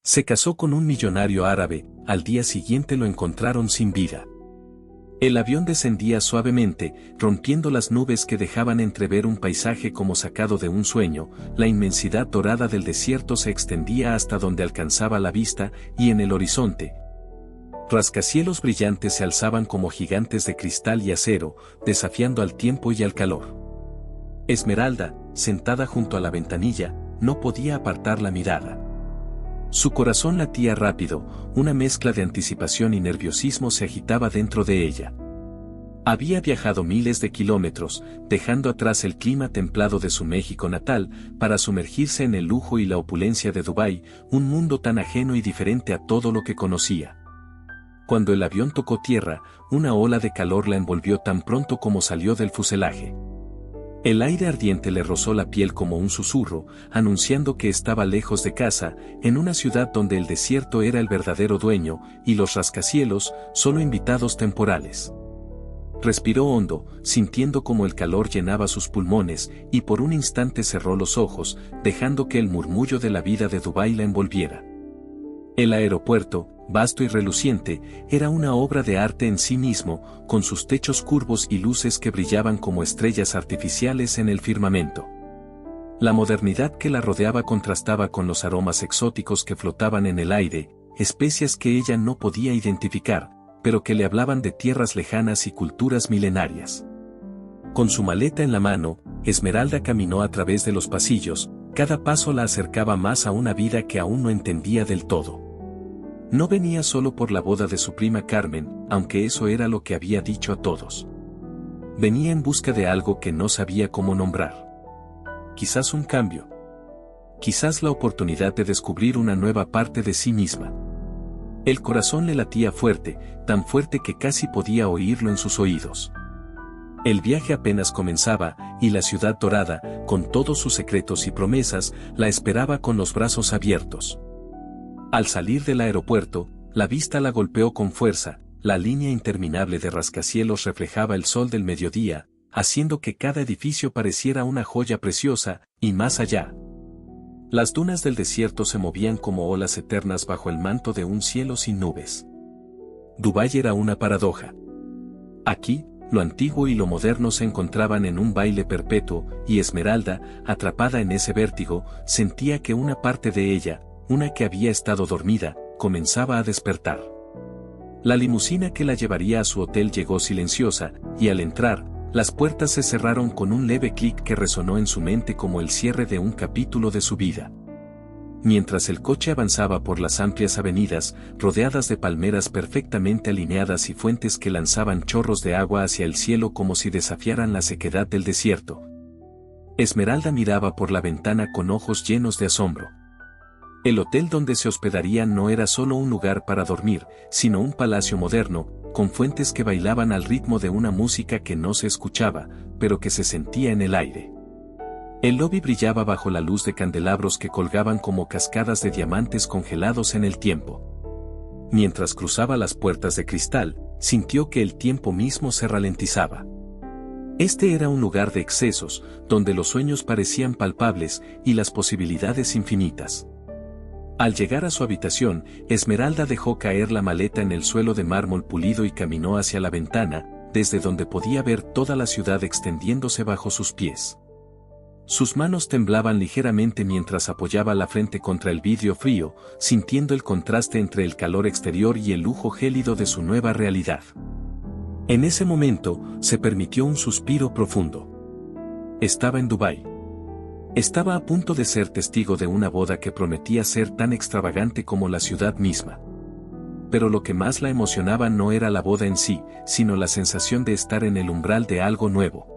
Se casó con un millonario árabe, al día siguiente lo encontraron sin vida. El avión descendía suavemente, rompiendo las nubes que dejaban entrever un paisaje como sacado de un sueño. La inmensidad dorada del desierto se extendía hasta donde alcanzaba la vista, y en el horizonte, rascacielos brillantes se alzaban como gigantes de cristal y acero, desafiando al tiempo y al calor. Esmeralda, sentada junto a la ventanilla, no podía apartar la mirada. Su corazón latía rápido, una mezcla de anticipación y nerviosismo se agitaba dentro de ella. Había viajado miles de kilómetros, dejando atrás el clima templado de su México natal, para sumergirse en el lujo y la opulencia de Dubái, un mundo tan ajeno y diferente a todo lo que conocía. Cuando el avión tocó tierra, una ola de calor la envolvió tan pronto como salió del fuselaje. El aire ardiente le rozó la piel como un susurro, anunciando que estaba lejos de casa, en una ciudad donde el desierto era el verdadero dueño, y los rascacielos, solo invitados temporales. Respiró hondo, sintiendo como el calor llenaba sus pulmones, y por un instante cerró los ojos, dejando que el murmullo de la vida de Dubái la envolviera. El aeropuerto, vasto y reluciente, era una obra de arte en sí mismo, con sus techos curvos y luces que brillaban como estrellas artificiales en el firmamento. La modernidad que la rodeaba contrastaba con los aromas exóticos que flotaban en el aire, especias que ella no podía identificar, pero que le hablaban de tierras lejanas y culturas milenarias. Con su maleta en la mano, Esmeralda caminó a través de los pasillos, cada paso la acercaba más a una vida que aún no entendía del todo. No venía solo por la boda de su prima Carmen, aunque eso era lo que había dicho a todos. Venía en busca de algo que no sabía cómo nombrar. Quizás un cambio. Quizás la oportunidad de descubrir una nueva parte de sí misma. El corazón le latía fuerte, tan fuerte que casi podía oírlo en sus oídos. El viaje apenas comenzaba, y la ciudad dorada, con todos sus secretos y promesas, la esperaba con los brazos abiertos. Al salir del aeropuerto, la vista la golpeó con fuerza, la línea interminable de rascacielos reflejaba el sol del mediodía, haciendo que cada edificio pareciera una joya preciosa, y más allá. Las dunas del desierto se movían como olas eternas bajo el manto de un cielo sin nubes. Dubái era una paradoja. Aquí, lo antiguo y lo moderno se encontraban en un baile perpetuo, y Esmeralda, atrapada en ese vértigo, sentía que una parte de ella, una que había estado dormida, comenzaba a despertar. La limusina que la llevaría a su hotel llegó silenciosa, y al entrar, las puertas se cerraron con un leve clic que resonó en su mente como el cierre de un capítulo de su vida. Mientras el coche avanzaba por las amplias avenidas, rodeadas de palmeras perfectamente alineadas y fuentes que lanzaban chorros de agua hacia el cielo como si desafiaran la sequedad del desierto, Esmeralda miraba por la ventana con ojos llenos de asombro. El hotel donde se hospedaría no era solo un lugar para dormir, sino un palacio moderno, con fuentes que bailaban al ritmo de una música que no se escuchaba, pero que se sentía en el aire. El lobby brillaba bajo la luz de candelabros que colgaban como cascadas de diamantes congelados en el tiempo. Mientras cruzaba las puertas de cristal, sintió que el tiempo mismo se ralentizaba. Este era un lugar de excesos, donde los sueños parecían palpables y las posibilidades infinitas. Al llegar a su habitación, Esmeralda dejó caer la maleta en el suelo de mármol pulido y caminó hacia la ventana, desde donde podía ver toda la ciudad extendiéndose bajo sus pies. Sus manos temblaban ligeramente mientras apoyaba la frente contra el vidrio frío, sintiendo el contraste entre el calor exterior y el lujo gélido de su nueva realidad. En ese momento, se permitió un suspiro profundo. Estaba en Dubái. Estaba a punto de ser testigo de una boda que prometía ser tan extravagante como la ciudad misma. Pero lo que más la emocionaba no era la boda en sí, sino la sensación de estar en el umbral de algo nuevo.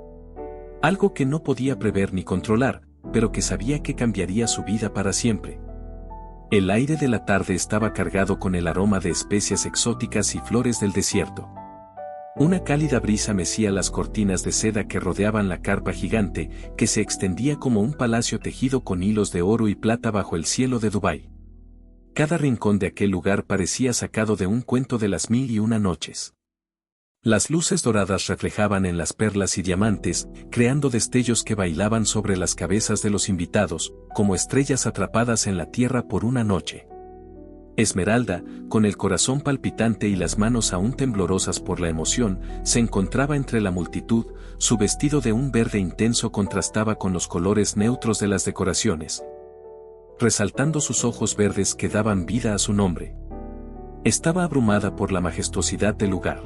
Algo que no podía prever ni controlar, pero que sabía que cambiaría su vida para siempre. El aire de la tarde estaba cargado con el aroma de especias exóticas y flores del desierto. Una cálida brisa mecía las cortinas de seda que rodeaban la carpa gigante, que se extendía como un palacio tejido con hilos de oro y plata bajo el cielo de Dubái. Cada rincón de aquel lugar parecía sacado de un cuento de las 1001 noches. Las luces doradas reflejaban en las perlas y diamantes, creando destellos que bailaban sobre las cabezas de los invitados, como estrellas atrapadas en la tierra por una noche. Esmeralda, con el corazón palpitante y las manos aún temblorosas por la emoción, se encontraba entre la multitud. Su vestido de un verde intenso contrastaba con los colores neutros de las decoraciones, resaltando sus ojos verdes que daban vida a su nombre. Estaba abrumada por la majestuosidad del lugar.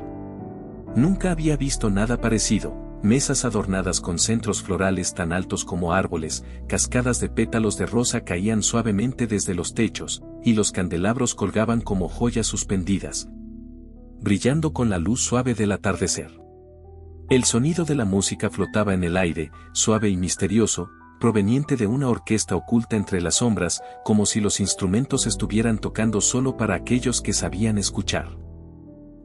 Nunca había visto nada parecido: mesas adornadas con centros florales tan altos como árboles, cascadas de pétalos de rosa caían suavemente desde los techos, y los candelabros colgaban como joyas suspendidas, brillando con la luz suave del atardecer. El sonido de la música flotaba en el aire, suave y misterioso, proveniente de una orquesta oculta entre las sombras, como si los instrumentos estuvieran tocando solo para aquellos que sabían escuchar.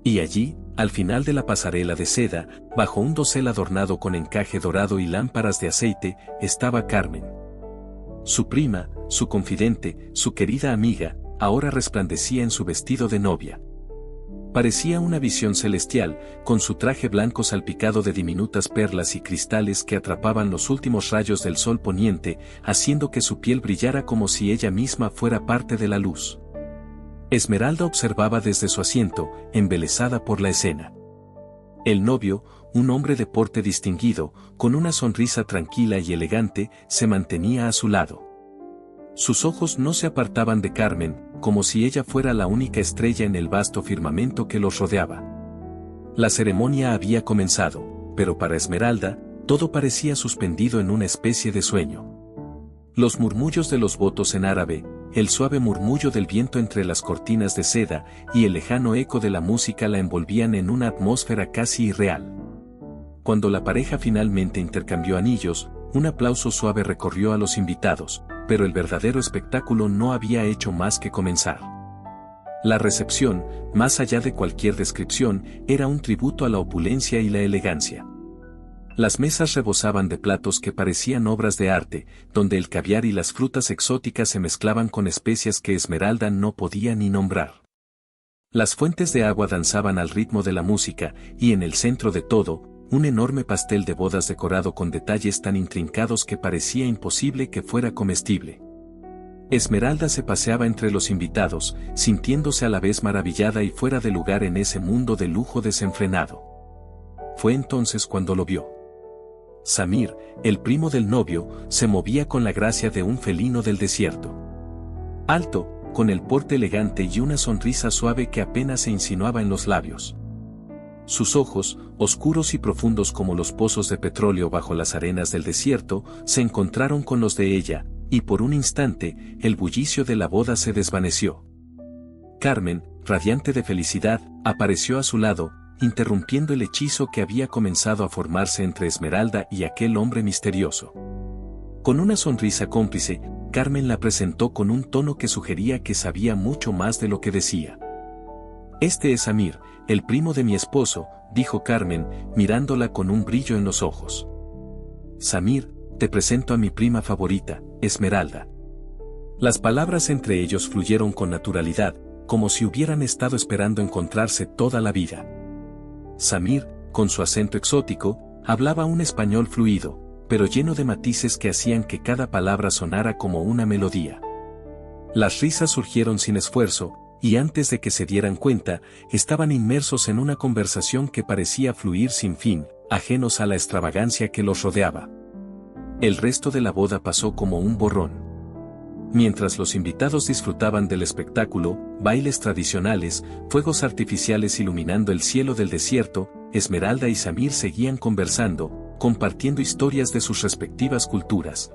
Y allí, al final de la pasarela de seda, bajo un dosel adornado con encaje dorado y lámparas de aceite, estaba Carmen. Su prima, su confidente, su querida amiga, ahora resplandecía en su vestido de novia. Parecía una visión celestial, con su traje blanco salpicado de diminutas perlas y cristales que atrapaban los últimos rayos del sol poniente, haciendo que su piel brillara como si ella misma fuera parte de la luz. Esmeralda observaba desde su asiento, embelesada por la escena. El novio, un hombre de porte distinguido, con una sonrisa tranquila y elegante, se mantenía a su lado. Sus ojos no se apartaban de Carmen, como si ella fuera la única estrella en el vasto firmamento que los rodeaba. La ceremonia había comenzado, pero para Esmeralda, todo parecía suspendido en una especie de sueño. Los murmullos de los votos en árabe, el suave murmullo del viento entre las cortinas de seda y el lejano eco de la música la envolvían en una atmósfera casi irreal. Cuando la pareja finalmente intercambió anillos, un aplauso suave recorrió a los invitados, pero el verdadero espectáculo no había hecho más que comenzar. La recepción, más allá de cualquier descripción, era un tributo a la opulencia y la elegancia. Las mesas rebosaban de platos que parecían obras de arte, donde el caviar y las frutas exóticas se mezclaban con especias que Esmeralda no podía ni nombrar. Las fuentes de agua danzaban al ritmo de la música, y en el centro de todo, un enorme pastel de bodas decorado con detalles tan intrincados que parecía imposible que fuera comestible. Esmeralda se paseaba entre los invitados, sintiéndose a la vez maravillada y fuera de lugar en ese mundo de lujo desenfrenado. Fue entonces cuando lo vio. Samir, el primo del novio, se movía con la gracia de un felino del desierto. Alto, con el porte elegante y una sonrisa suave que apenas se insinuaba en los labios. Sus ojos, oscuros y profundos como los pozos de petróleo bajo las arenas del desierto, se encontraron con los de ella, y por un instante, el bullicio de la boda se desvaneció. Carmen, radiante de felicidad, apareció a su lado, interrumpiendo el hechizo que había comenzado a formarse entre Esmeralda y aquel hombre misterioso. Con una sonrisa cómplice, Carmen la presentó con un tono que sugería que sabía mucho más de lo que decía. «Este es Samir, el primo de mi esposo», dijo Carmen, mirándola con un brillo en los ojos. «Samir, te presento a mi prima favorita, Esmeralda». Las palabras entre ellos fluyeron con naturalidad, como si hubieran estado esperando encontrarse toda la vida. Samir, con su acento exótico, hablaba un español fluido, pero lleno de matices que hacían que cada palabra sonara como una melodía. Las risas surgieron sin esfuerzo, y antes de que se dieran cuenta, estaban inmersos en una conversación que parecía fluir sin fin, ajenos a la extravagancia que los rodeaba. El resto de la boda pasó como un borrón. Mientras los invitados disfrutaban del espectáculo, bailes tradicionales, fuegos artificiales iluminando el cielo del desierto, Esmeralda y Samir seguían conversando, compartiendo historias de sus respectivas culturas,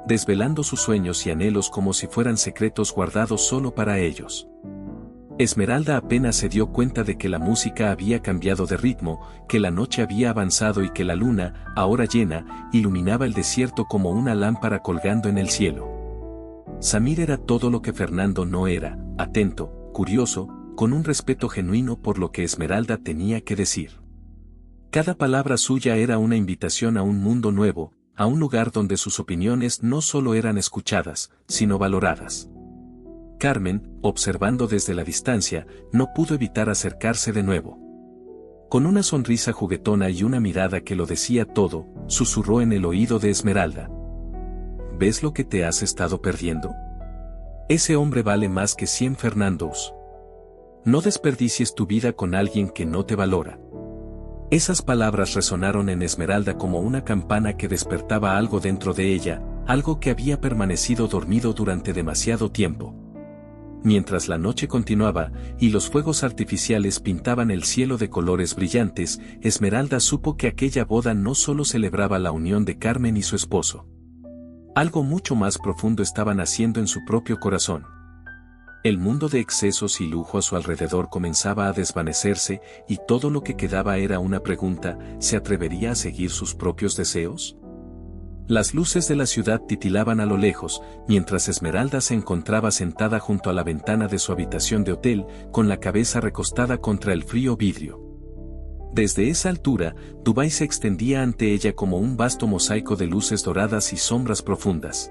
desvelando sus sueños y anhelos como si fueran secretos guardados solo para ellos. Esmeralda apenas se dio cuenta de que la música había cambiado de ritmo, que la noche había avanzado y que la luna, ahora llena, iluminaba el desierto como una lámpara colgando en el cielo. Samir era todo lo que Fernando no era, atento, curioso, con un respeto genuino por lo que Esmeralda tenía que decir. Cada palabra suya era una invitación a un mundo nuevo, a un lugar donde sus opiniones no solo eran escuchadas, sino valoradas. Carmen, observando desde la distancia, no pudo evitar acercarse de nuevo. Con una sonrisa juguetona y una mirada que lo decía todo, susurró en el oído de Esmeralda. ¿Ves lo que te has estado perdiendo? Ese hombre vale más que 100 Fernandos. No desperdicies tu vida con alguien que no te valora. Esas palabras resonaron en Esmeralda como una campana que despertaba algo dentro de ella, algo que había permanecido dormido durante demasiado tiempo. Mientras la noche continuaba, y los fuegos artificiales pintaban el cielo de colores brillantes, Esmeralda supo que aquella boda no solo celebraba la unión de Carmen y su esposo. Algo mucho más profundo estaba naciendo en su propio corazón. El mundo de excesos y lujo a su alrededor comenzaba a desvanecerse, y todo lo que quedaba era una pregunta: ¿se atrevería a seguir sus propios deseos? Las luces de la ciudad titilaban a lo lejos, mientras Esmeralda se encontraba sentada junto a la ventana de su habitación de hotel, con la cabeza recostada contra el frío vidrio. Desde esa altura, Dubái se extendía ante ella como un vasto mosaico de luces doradas y sombras profundas.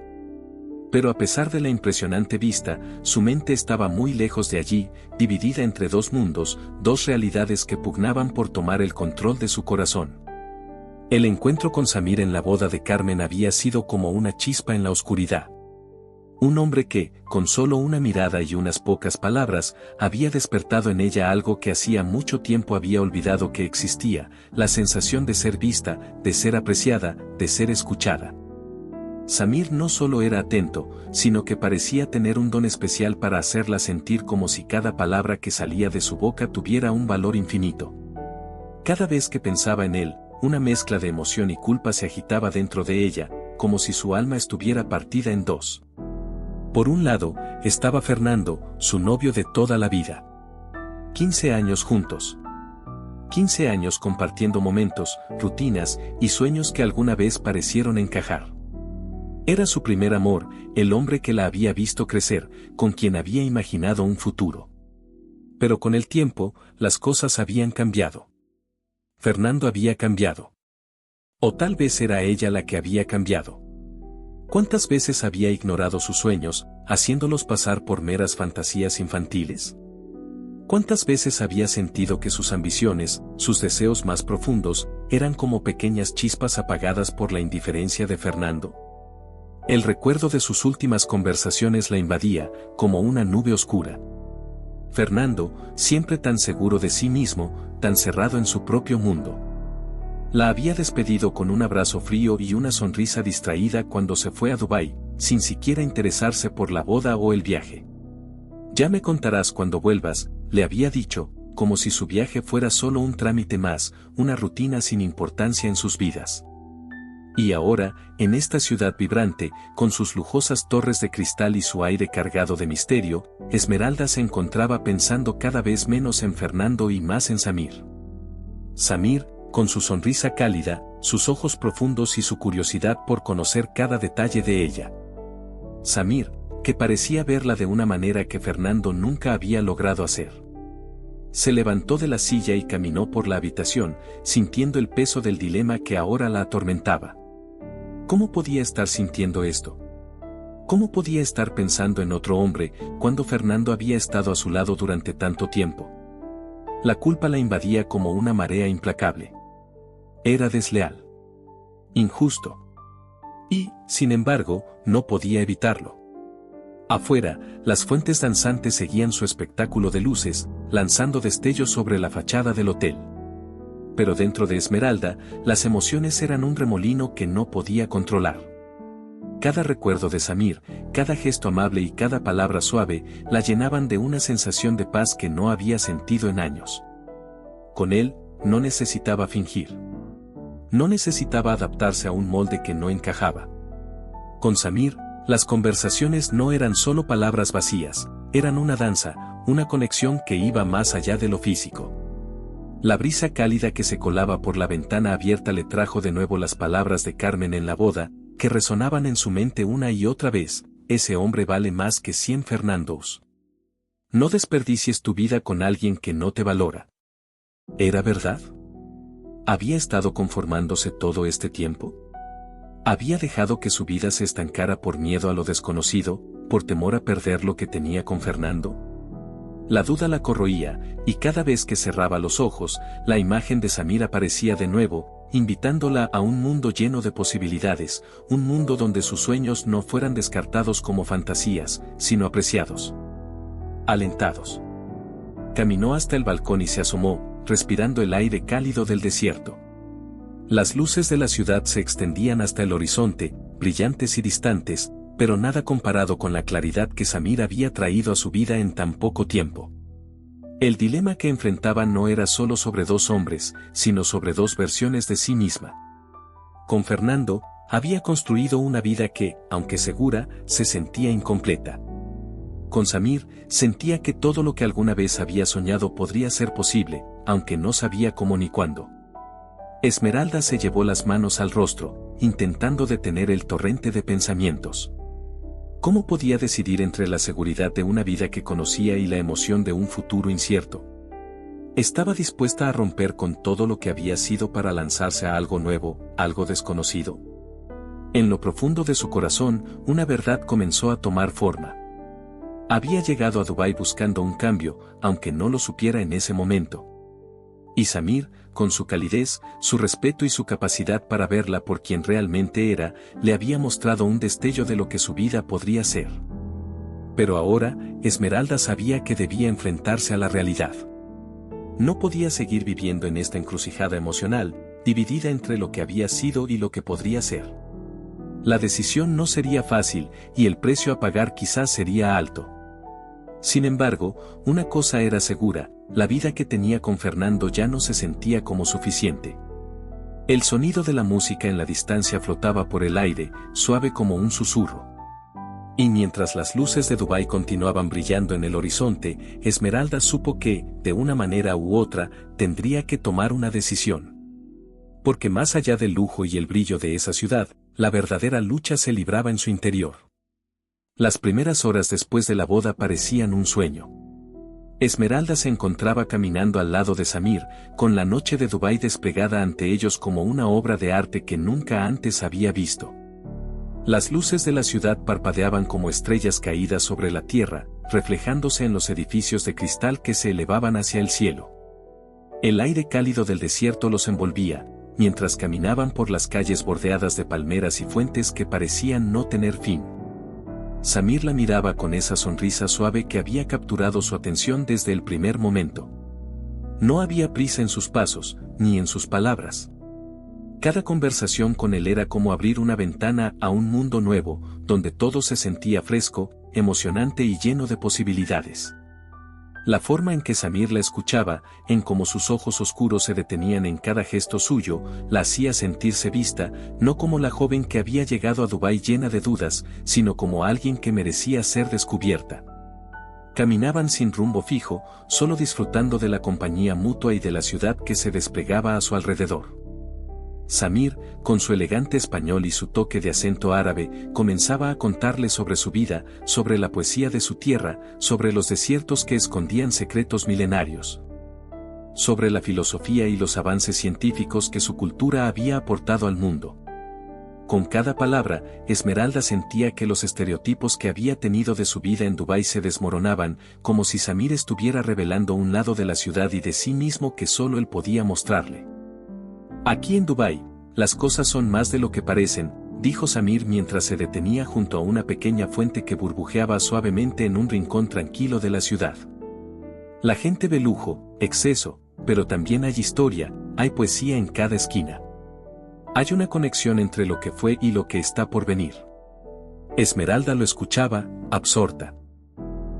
Pero a pesar de la impresionante vista, su mente estaba muy lejos de allí, dividida entre dos mundos, dos realidades que pugnaban por tomar el control de su corazón. El encuentro con Samir en la boda de Carmen había sido como una chispa en la oscuridad. Un hombre que, con solo una mirada y unas pocas palabras, había despertado en ella algo que hacía mucho tiempo había olvidado que existía: la sensación de ser vista, de ser apreciada, de ser escuchada. Samir no solo era atento, sino que parecía tener un don especial para hacerla sentir como si cada palabra que salía de su boca tuviera un valor infinito. Cada vez que pensaba en él, una mezcla de emoción y culpa se agitaba dentro de ella, como si su alma estuviera partida en dos. Por un lado, estaba Fernando, su novio de toda la vida. 15 años juntos. 15 años compartiendo momentos, rutinas y sueños que alguna vez parecieron encajar. Era su primer amor, el hombre que la había visto crecer, con quien había imaginado un futuro. Pero con el tiempo, las cosas habían cambiado. Fernando había cambiado. O tal vez era ella la que había cambiado. ¿Cuántas veces había ignorado sus sueños, haciéndolos pasar por meras fantasías infantiles? ¿Cuántas veces había sentido que sus ambiciones, sus deseos más profundos, eran como pequeñas chispas apagadas por la indiferencia de Fernando? El recuerdo de sus últimas conversaciones la invadía, como una nube oscura. Fernando, siempre tan seguro de sí mismo, tan cerrado en su propio mundo. La había despedido con un abrazo frío y una sonrisa distraída cuando se fue a Dubái, sin siquiera interesarse por la boda o el viaje. Ya me contarás cuando vuelvas, le había dicho, como si su viaje fuera solo un trámite más, una rutina sin importancia en sus vidas. Y ahora, en esta ciudad vibrante, con sus lujosas torres de cristal y su aire cargado de misterio, Esmeralda se encontraba pensando cada vez menos en Fernando y más en Samir. Samir, con su sonrisa cálida, sus ojos profundos y su curiosidad por conocer cada detalle de ella. Samir, que parecía verla de una manera que Fernando nunca había logrado hacer. Se levantó de la silla y caminó por la habitación, sintiendo el peso del dilema que ahora la atormentaba. ¿Cómo podía estar sintiendo esto? ¿Cómo podía estar pensando en otro hombre, cuando Fernando había estado a su lado durante tanto tiempo? La culpa la invadía como una marea implacable. Era desleal. Injusto. Y, sin embargo, no podía evitarlo. Afuera, las fuentes danzantes seguían su espectáculo de luces, lanzando destellos sobre la fachada del hotel. Pero dentro de Esmeralda, las emociones eran un remolino que no podía controlar. Cada recuerdo de Samir, cada gesto amable y cada palabra suave, la llenaban de una sensación de paz que no había sentido en años. Con él, no necesitaba fingir. No necesitaba adaptarse a un molde que no encajaba. Con Samir, las conversaciones no eran solo palabras vacías, eran una danza, una conexión que iba más allá de lo físico. La brisa cálida que se colaba por la ventana abierta le trajo de nuevo las palabras de Carmen en la boda, que resonaban en su mente una y otra vez: ese hombre vale más que 100 Fernandos. No desperdicies tu vida con alguien que no te valora. ¿Era verdad? ¿Había estado conformándose todo este tiempo? ¿Había dejado que su vida se estancara por miedo a lo desconocido, por temor a perder lo que tenía con Fernando? La duda la corroía, y cada vez que cerraba los ojos, la imagen de Samir aparecía de nuevo, invitándola a un mundo lleno de posibilidades, un mundo donde sus sueños no fueran descartados como fantasías, sino apreciados. Alentados. Caminó hasta el balcón y se asomó, respirando el aire cálido del desierto. Las luces de la ciudad se extendían hasta el horizonte, brillantes y distantes, pero nada comparado con la claridad que Samir había traído a su vida en tan poco tiempo. El dilema que enfrentaba no era solo sobre dos hombres, sino sobre dos versiones de sí misma. Con Fernando, había construido una vida que, aunque segura, se sentía incompleta. Con Samir, sentía que todo lo que alguna vez había soñado podría ser posible, aunque no sabía cómo ni cuándo. Esmeralda se llevó las manos al rostro, intentando detener el torrente de pensamientos. ¿Cómo podía decidir entre la seguridad de una vida que conocía y la emoción de un futuro incierto? Estaba dispuesta a romper con todo lo que había sido para lanzarse a algo nuevo, algo desconocido. En lo profundo de su corazón, una verdad comenzó a tomar forma. Había llegado a Dubái buscando un cambio, aunque no lo supiera en ese momento. Y Samir, con su calidez, su respeto y su capacidad para verla por quien realmente era, le había mostrado un destello de lo que su vida podría ser. Pero ahora, Esmeralda sabía que debía enfrentarse a la realidad. No podía seguir viviendo en esta encrucijada emocional, dividida entre lo que había sido y lo que podría ser. La decisión no sería fácil, y el precio a pagar quizás sería alto. Sin embargo, una cosa era segura, la vida que tenía con Fernando ya no se sentía como suficiente. El sonido de la música en la distancia flotaba por el aire, suave como un susurro. Y mientras las luces de Dubái continuaban brillando en el horizonte, Esmeralda supo que, de una manera u otra, tendría que tomar una decisión. Porque más allá del lujo y el brillo de esa ciudad, la verdadera lucha se libraba en su interior. Las primeras horas después de la boda parecían un sueño. Esmeralda se encontraba caminando al lado de Samir, con la noche de Dubái desplegada ante ellos como una obra de arte que nunca antes había visto. Las luces de la ciudad parpadeaban como estrellas caídas sobre la tierra, reflejándose en los edificios de cristal que se elevaban hacia el cielo. El aire cálido del desierto los envolvía, mientras caminaban por las calles bordeadas de palmeras y fuentes que parecían no tener fin. Samir la miraba con esa sonrisa suave que había capturado su atención desde el primer momento. No había prisa en sus pasos, ni en sus palabras. Cada conversación con él era como abrir una ventana a un mundo nuevo, donde todo se sentía fresco, emocionante y lleno de posibilidades. La forma en que Samir la escuchaba, en cómo sus ojos oscuros se detenían en cada gesto suyo, la hacía sentirse vista, no como la joven que había llegado a Dubái llena de dudas, sino como alguien que merecía ser descubierta. Caminaban sin rumbo fijo, solo disfrutando de la compañía mutua y de la ciudad que se desplegaba a su alrededor. Samir, con su elegante español y su toque de acento árabe, comenzaba a contarle sobre su vida, sobre la poesía de su tierra, sobre los desiertos que escondían secretos milenarios, sobre la filosofía y los avances científicos que su cultura había aportado al mundo. Con cada palabra, Esmeralda sentía que los estereotipos que había tenido de su vida en Dubái se desmoronaban, como si Samir estuviera revelando un lado de la ciudad y de sí mismo que solo él podía mostrarle. Aquí en Dubái, las cosas son más de lo que parecen, dijo Samir mientras se detenía junto a una pequeña fuente que burbujeaba suavemente en un rincón tranquilo de la ciudad. La gente ve lujo, exceso, pero también hay historia, hay poesía en cada esquina. Hay una conexión entre lo que fue y lo que está por venir. Esmeralda lo escuchaba, absorta.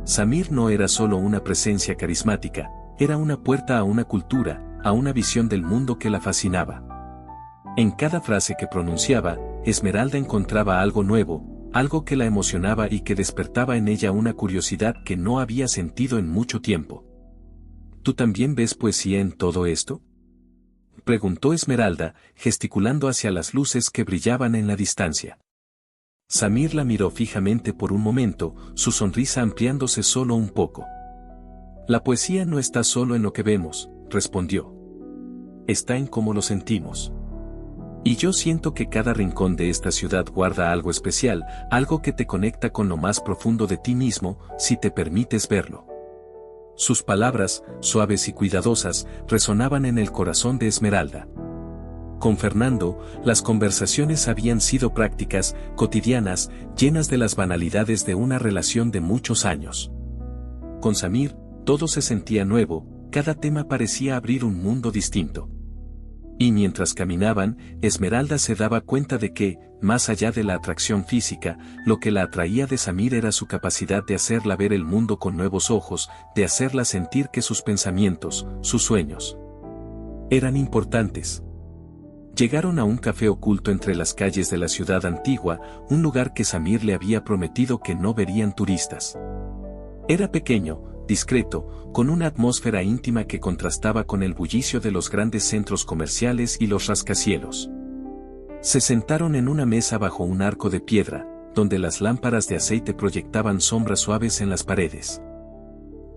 Samir no era solo una presencia carismática, era una puerta a una cultura, a una visión del mundo que la fascinaba. En cada frase que pronunciaba, Esmeralda encontraba algo nuevo, algo que la emocionaba y que despertaba en ella una curiosidad que no había sentido en mucho tiempo. ¿Tú también ves poesía en todo esto?, preguntó Esmeralda, gesticulando hacia las luces que brillaban en la distancia. Samir la miró fijamente por un momento, su sonrisa ampliándose solo un poco. La poesía no está solo en lo que vemos, respondió. Está en cómo lo sentimos. Y yo siento que cada rincón de esta ciudad guarda algo especial, algo que te conecta con lo más profundo de ti mismo, si te permites verlo. Sus palabras, suaves y cuidadosas, resonaban en el corazón de Esmeralda. Con Fernando, las conversaciones habían sido prácticas, cotidianas, llenas de las banalidades de una relación de muchos años. Con Samir, todo se sentía nuevo, cada tema parecía abrir un mundo distinto. Y mientras caminaban, Esmeralda se daba cuenta de que, más allá de la atracción física, lo que la atraía de Samir era su capacidad de hacerla ver el mundo con nuevos ojos, de hacerla sentir que sus pensamientos, sus sueños, eran importantes. Llegaron a un café oculto entre las calles de la ciudad antigua, un lugar que Samir le había prometido que no verían turistas. Era pequeño, discreto, con una atmósfera íntima que contrastaba con el bullicio de los grandes centros comerciales y los rascacielos. Se sentaron en una mesa bajo un arco de piedra, donde las lámparas de aceite proyectaban sombras suaves en las paredes.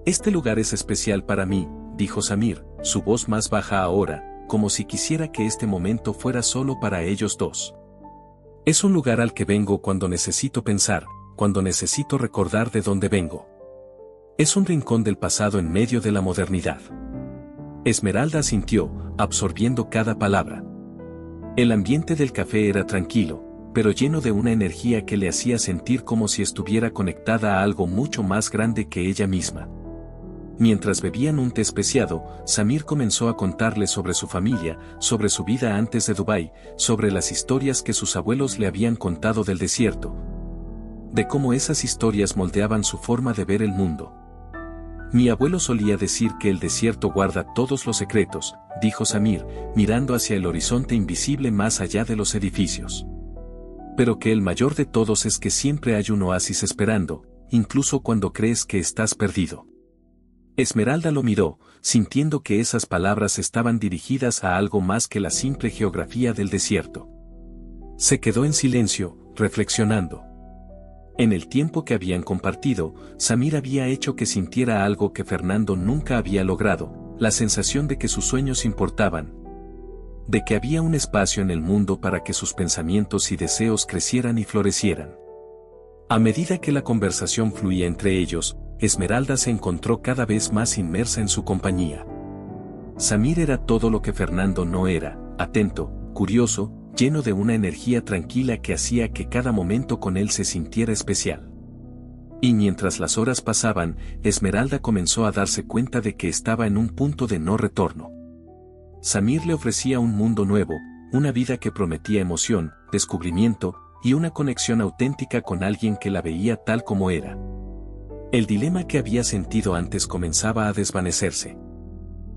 «Este lugar es especial para mí», dijo Samir, su voz más baja ahora, como si quisiera que este momento fuera solo para ellos dos. «Es un lugar al que vengo cuando necesito pensar, cuando necesito recordar de dónde vengo. Es un rincón del pasado en medio de la modernidad». Esmeralda asintió, absorbiendo cada palabra. El ambiente del café era tranquilo, pero lleno de una energía que le hacía sentir como si estuviera conectada a algo mucho más grande que ella misma. Mientras bebían un té especiado, Samir comenzó a contarle sobre su familia, sobre su vida antes de Dubái, sobre las historias que sus abuelos le habían contado del desierto, de cómo esas historias moldeaban su forma de ver el mundo. «Mi abuelo solía decir que el desierto guarda todos los secretos», dijo Samir, mirando hacia el horizonte invisible más allá de los edificios. «Pero que el mayor de todos es que siempre hay un oasis esperando, incluso cuando crees que estás perdido». Esmeralda lo miró, sintiendo que esas palabras estaban dirigidas a algo más que la simple geografía del desierto. Se quedó en silencio, reflexionando. En el tiempo que habían compartido, Samir había hecho que sintiera algo que Fernando nunca había logrado, la sensación de que sus sueños importaban, de que había un espacio en el mundo para que sus pensamientos y deseos crecieran y florecieran. A medida que la conversación fluía entre ellos, Esmeralda se encontró cada vez más inmersa en su compañía. Samir era todo lo que Fernando no era, atento, curioso, lleno de una energía tranquila que hacía que cada momento con él se sintiera especial. Y mientras las horas pasaban, Esmeralda comenzó a darse cuenta de que estaba en un punto de no retorno. Samir le ofrecía un mundo nuevo, una vida que prometía emoción, descubrimiento, y una conexión auténtica con alguien que la veía tal como era. El dilema que había sentido antes comenzaba a desvanecerse.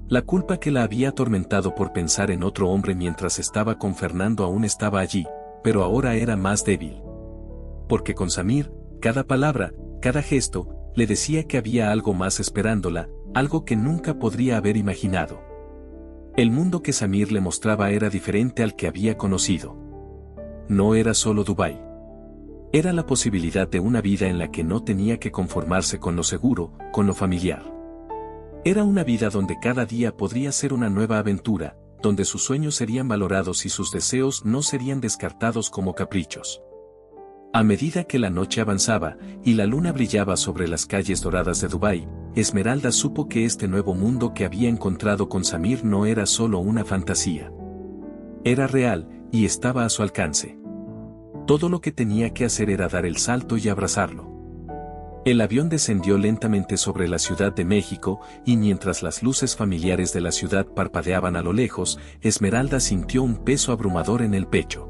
La culpa que la había atormentado por pensar en otro hombre mientras estaba con Fernando aún estaba allí, pero ahora era más débil. Porque con Samir, cada palabra, cada gesto, le decía que había algo más esperándola, algo que nunca podría haber imaginado. El mundo que Samir le mostraba era diferente al que había conocido. No era solo Dubái. Era la posibilidad de una vida en la que no tenía que conformarse con lo seguro, con lo familiar. Era una vida donde cada día podría ser una nueva aventura, donde sus sueños serían valorados y sus deseos no serían descartados como caprichos. A medida que la noche avanzaba, y la luna brillaba sobre las calles doradas de Dubái, Esmeralda supo que este nuevo mundo que había encontrado con Samir no era solo una fantasía. Era real, y estaba a su alcance. Todo lo que tenía que hacer era dar el salto y abrazarlo. El avión descendió lentamente sobre la Ciudad de México, y mientras las luces familiares de la ciudad parpadeaban a lo lejos, Esmeralda sintió un peso abrumador en el pecho.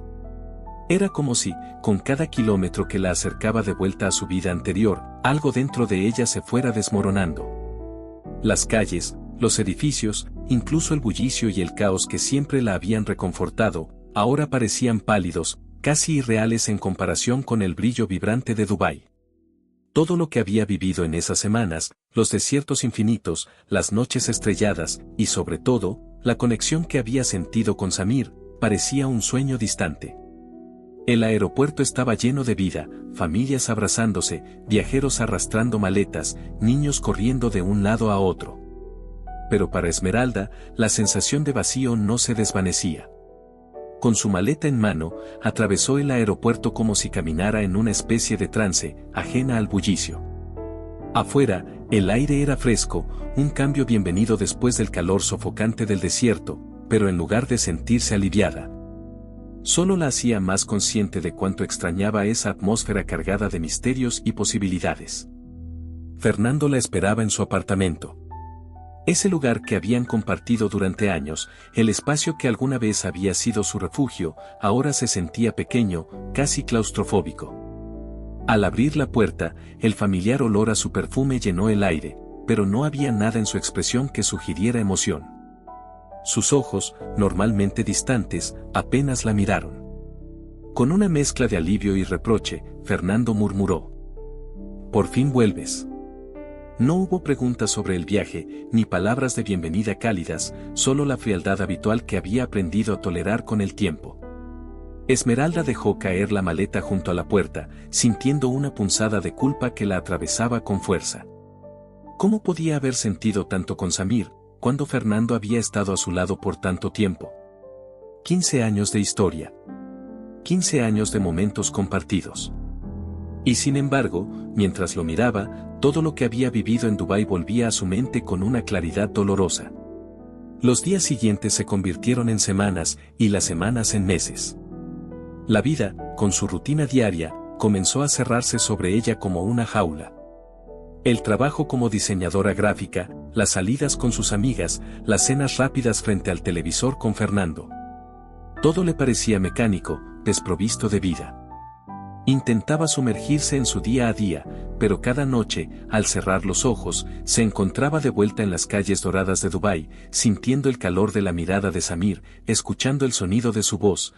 Era como si, con cada kilómetro que la acercaba de vuelta a su vida anterior, algo dentro de ella se fuera desmoronando. Las calles, los edificios, incluso el bullicio y el caos que siempre la habían reconfortado, ahora parecían pálidos, casi irreales en comparación con el brillo vibrante de Dubái. Todo lo que había vivido en esas semanas, los desiertos infinitos, las noches estrelladas, y sobre todo, la conexión que había sentido con Samir, parecía un sueño distante. El aeropuerto estaba lleno de vida, familias abrazándose, viajeros arrastrando maletas, niños corriendo de un lado a otro. Pero para Esmeralda, la sensación de vacío no se desvanecía. Con su maleta en mano, atravesó el aeropuerto como si caminara en una especie de trance, ajena al bullicio. Afuera, el aire era fresco, un cambio bienvenido después del calor sofocante del desierto, pero en lugar de sentirse aliviada, solo la hacía más consciente de cuánto extrañaba esa atmósfera cargada de misterios y posibilidades. Fernando la esperaba en su apartamento. Ese lugar que habían compartido durante años, el espacio que alguna vez había sido su refugio, ahora se sentía pequeño, casi claustrofóbico. Al abrir la puerta, el familiar olor a su perfume llenó el aire, pero no había nada en su expresión que sugiriera emoción. Sus ojos, normalmente distantes, apenas la miraron. Con una mezcla de alivio y reproche, Fernando murmuró: «¿Por fin vuelves?». No hubo preguntas sobre el viaje, ni palabras de bienvenida cálidas, solo la frialdad habitual que había aprendido a tolerar con el tiempo. Esmeralda dejó caer la maleta junto a la puerta, sintiendo una punzada de culpa que la atravesaba con fuerza. ¿Cómo podía haber sentido tanto con Samir, cuando Fernando había estado a su lado por tanto tiempo? 15 años de historia. 15 años de momentos compartidos. Y sin embargo, mientras lo miraba, todo lo que había vivido en Dubái volvía a su mente con una claridad dolorosa. Los días siguientes se convirtieron en semanas, y las semanas en meses. La vida, con su rutina diaria, comenzó a cerrarse sobre ella como una jaula. El trabajo como diseñadora gráfica, las salidas con sus amigas, las cenas rápidas frente al televisor con Fernando. Todo le parecía mecánico, desprovisto de vida. Intentaba sumergirse en su día a día, pero cada noche, al cerrar los ojos, se encontraba de vuelta en las calles doradas de Dubái, sintiendo el calor de la mirada de Samir, escuchando el sonido de su voz,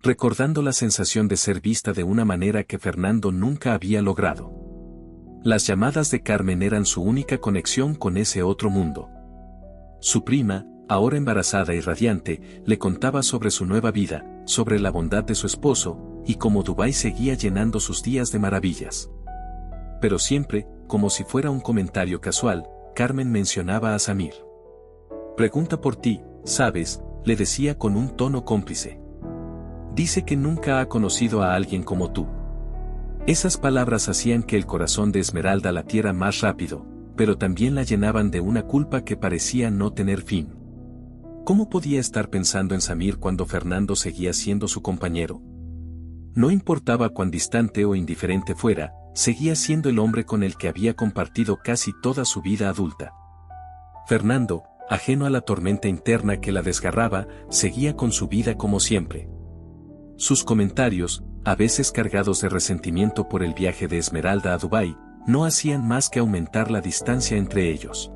recordando la sensación de ser vista de una manera que Fernando nunca había logrado. Las llamadas de Carmen eran su única conexión con ese otro mundo. Su prima, ahora embarazada y radiante, le contaba sobre su nueva vida, sobre la bondad de su esposo, y cómo Dubái seguía llenando sus días de maravillas. Pero siempre, como si fuera un comentario casual, Carmen mencionaba a Samir. «Pregunta por ti, ¿sabes?», le decía con un tono cómplice. «Dice que nunca ha conocido a alguien como tú». Esas palabras hacían que el corazón de Esmeralda latiera más rápido, pero también la llenaban de una culpa que parecía no tener fin. ¿Cómo podía estar pensando en Samir cuando Fernando seguía siendo su compañero? No importaba cuán distante o indiferente fuera, seguía siendo el hombre con el que había compartido casi toda su vida adulta. Fernando, ajeno a la tormenta interna que la desgarraba, seguía con su vida como siempre. Sus comentarios, a veces cargados de resentimiento por el viaje de Esmeralda a Dubái, no hacían más que aumentar la distancia entre ellos.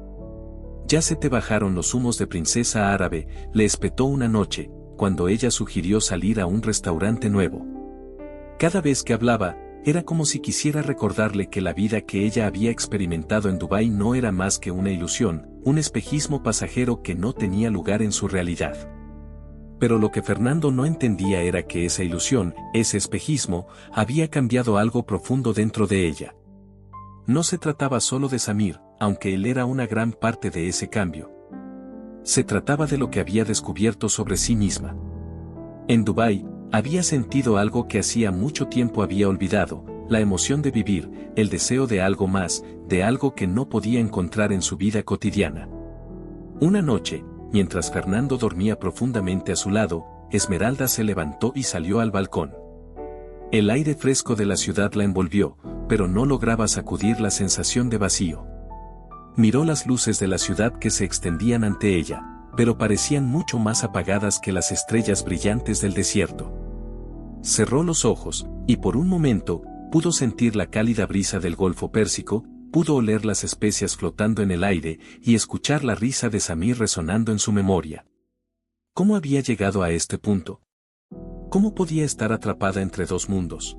«Ya se te bajaron los humos de princesa árabe», le espetó una noche, cuando ella sugirió salir a un restaurante nuevo. Cada vez que hablaba, era como si quisiera recordarle que la vida que ella había experimentado en Dubái no era más que una ilusión, un espejismo pasajero que no tenía lugar en su realidad. Pero lo que Fernando no entendía era que esa ilusión, ese espejismo, había cambiado algo profundo dentro de ella. No se trataba solo de Samir, aunque él era una gran parte de ese cambio. Se trataba de lo que había descubierto sobre sí misma. En Dubái, había sentido algo que hacía mucho tiempo había olvidado, la emoción de vivir, el deseo de algo más, de algo que no podía encontrar en su vida cotidiana. Una noche, mientras Fernando dormía profundamente a su lado, Esmeralda se levantó y salió al balcón. El aire fresco de la ciudad la envolvió, pero no lograba sacudir la sensación de vacío. Miró las luces de la ciudad que se extendían ante ella, pero parecían mucho más apagadas que las estrellas brillantes del desierto. Cerró los ojos, y por un momento, pudo sentir la cálida brisa del Golfo Pérsico, pudo oler las especias flotando en el aire, y escuchar la risa de Samir resonando en su memoria. ¿Cómo había llegado a este punto? ¿Cómo podía estar atrapada entre dos mundos?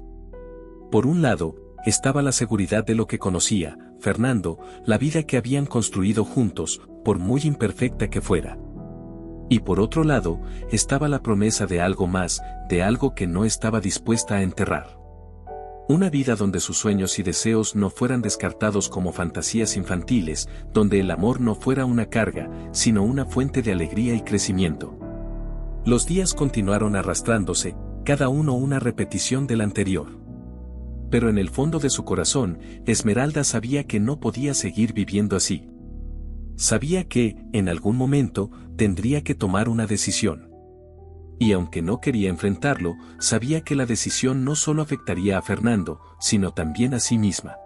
Por un lado, estaba la seguridad de lo que conocía, Fernando, la vida que habían construido juntos, por muy imperfecta que fuera. Y por otro lado, estaba la promesa de algo más, de algo que no estaba dispuesta a enterrar. Una vida donde sus sueños y deseos no fueran descartados como fantasías infantiles, donde el amor no fuera una carga, sino una fuente de alegría y crecimiento. Los días continuaron arrastrándose, cada uno una repetición del anterior. Pero en el fondo de su corazón, Esmeralda sabía que no podía seguir viviendo así. Sabía que, en algún momento, tendría que tomar una decisión. Y aunque no quería enfrentarlo, sabía que la decisión no solo afectaría a Fernando, sino también a sí misma.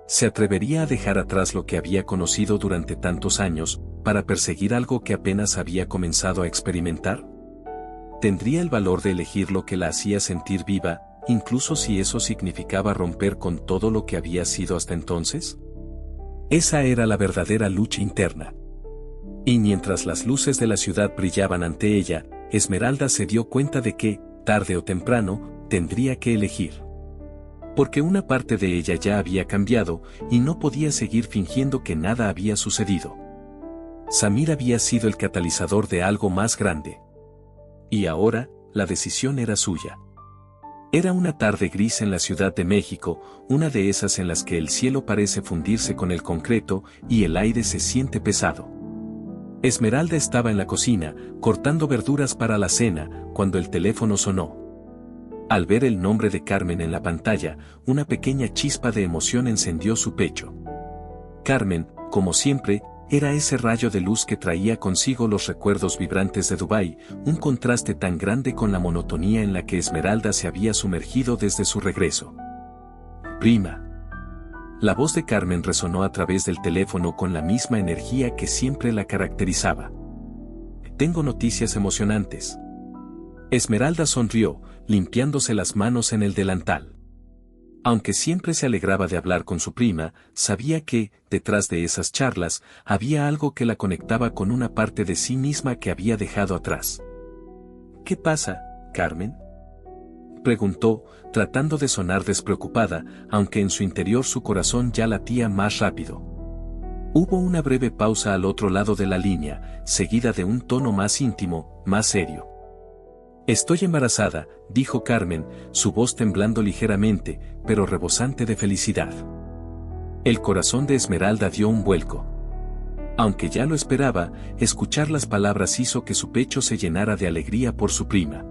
¿Se atrevería a dejar atrás lo que había conocido durante tantos años, para perseguir algo que apenas había comenzado a experimentar? ¿Tendría el valor de elegir lo que la hacía sentir viva, incluso si eso significaba romper con todo lo que había sido hasta entonces? Esa era la verdadera lucha interna. Y mientras las luces de la ciudad brillaban ante ella, Esmeralda se dio cuenta de que, tarde o temprano, tendría que elegir. Porque una parte de ella ya había cambiado, y no podía seguir fingiendo que nada había sucedido. Samir había sido el catalizador de algo más grande. Y ahora, la decisión era suya. Era una tarde gris en la Ciudad de México, una de esas en las que el cielo parece fundirse con el concreto y el aire se siente pesado. Esmeralda estaba en la cocina, cortando verduras para la cena, cuando el teléfono sonó. Al ver el nombre de Carmen en la pantalla, una pequeña chispa de emoción encendió su pecho. Carmen, como siempre, era ese rayo de luz que traía consigo los recuerdos vibrantes de Dubái, un contraste tan grande con la monotonía en la que Esmeralda se había sumergido desde su regreso. «Prima». La voz de Carmen resonó a través del teléfono con la misma energía que siempre la caracterizaba. «Tengo noticias emocionantes». Esmeralda sonrió, limpiándose las manos en el delantal. Aunque siempre se alegraba de hablar con su prima, sabía que, detrás de esas charlas, había algo que la conectaba con una parte de sí misma que había dejado atrás. «¿Qué pasa, Carmen?», preguntó, tratando de sonar despreocupada, aunque en su interior su corazón ya latía más rápido. Hubo una breve pausa al otro lado de la línea, seguida de un tono más íntimo, más serio. «Estoy embarazada», dijo Carmen, su voz temblando ligeramente, pero rebosante de felicidad. El corazón de Esmeralda dio un vuelco. Aunque ya lo esperaba, escuchar las palabras hizo que su pecho se llenara de alegría por su prima.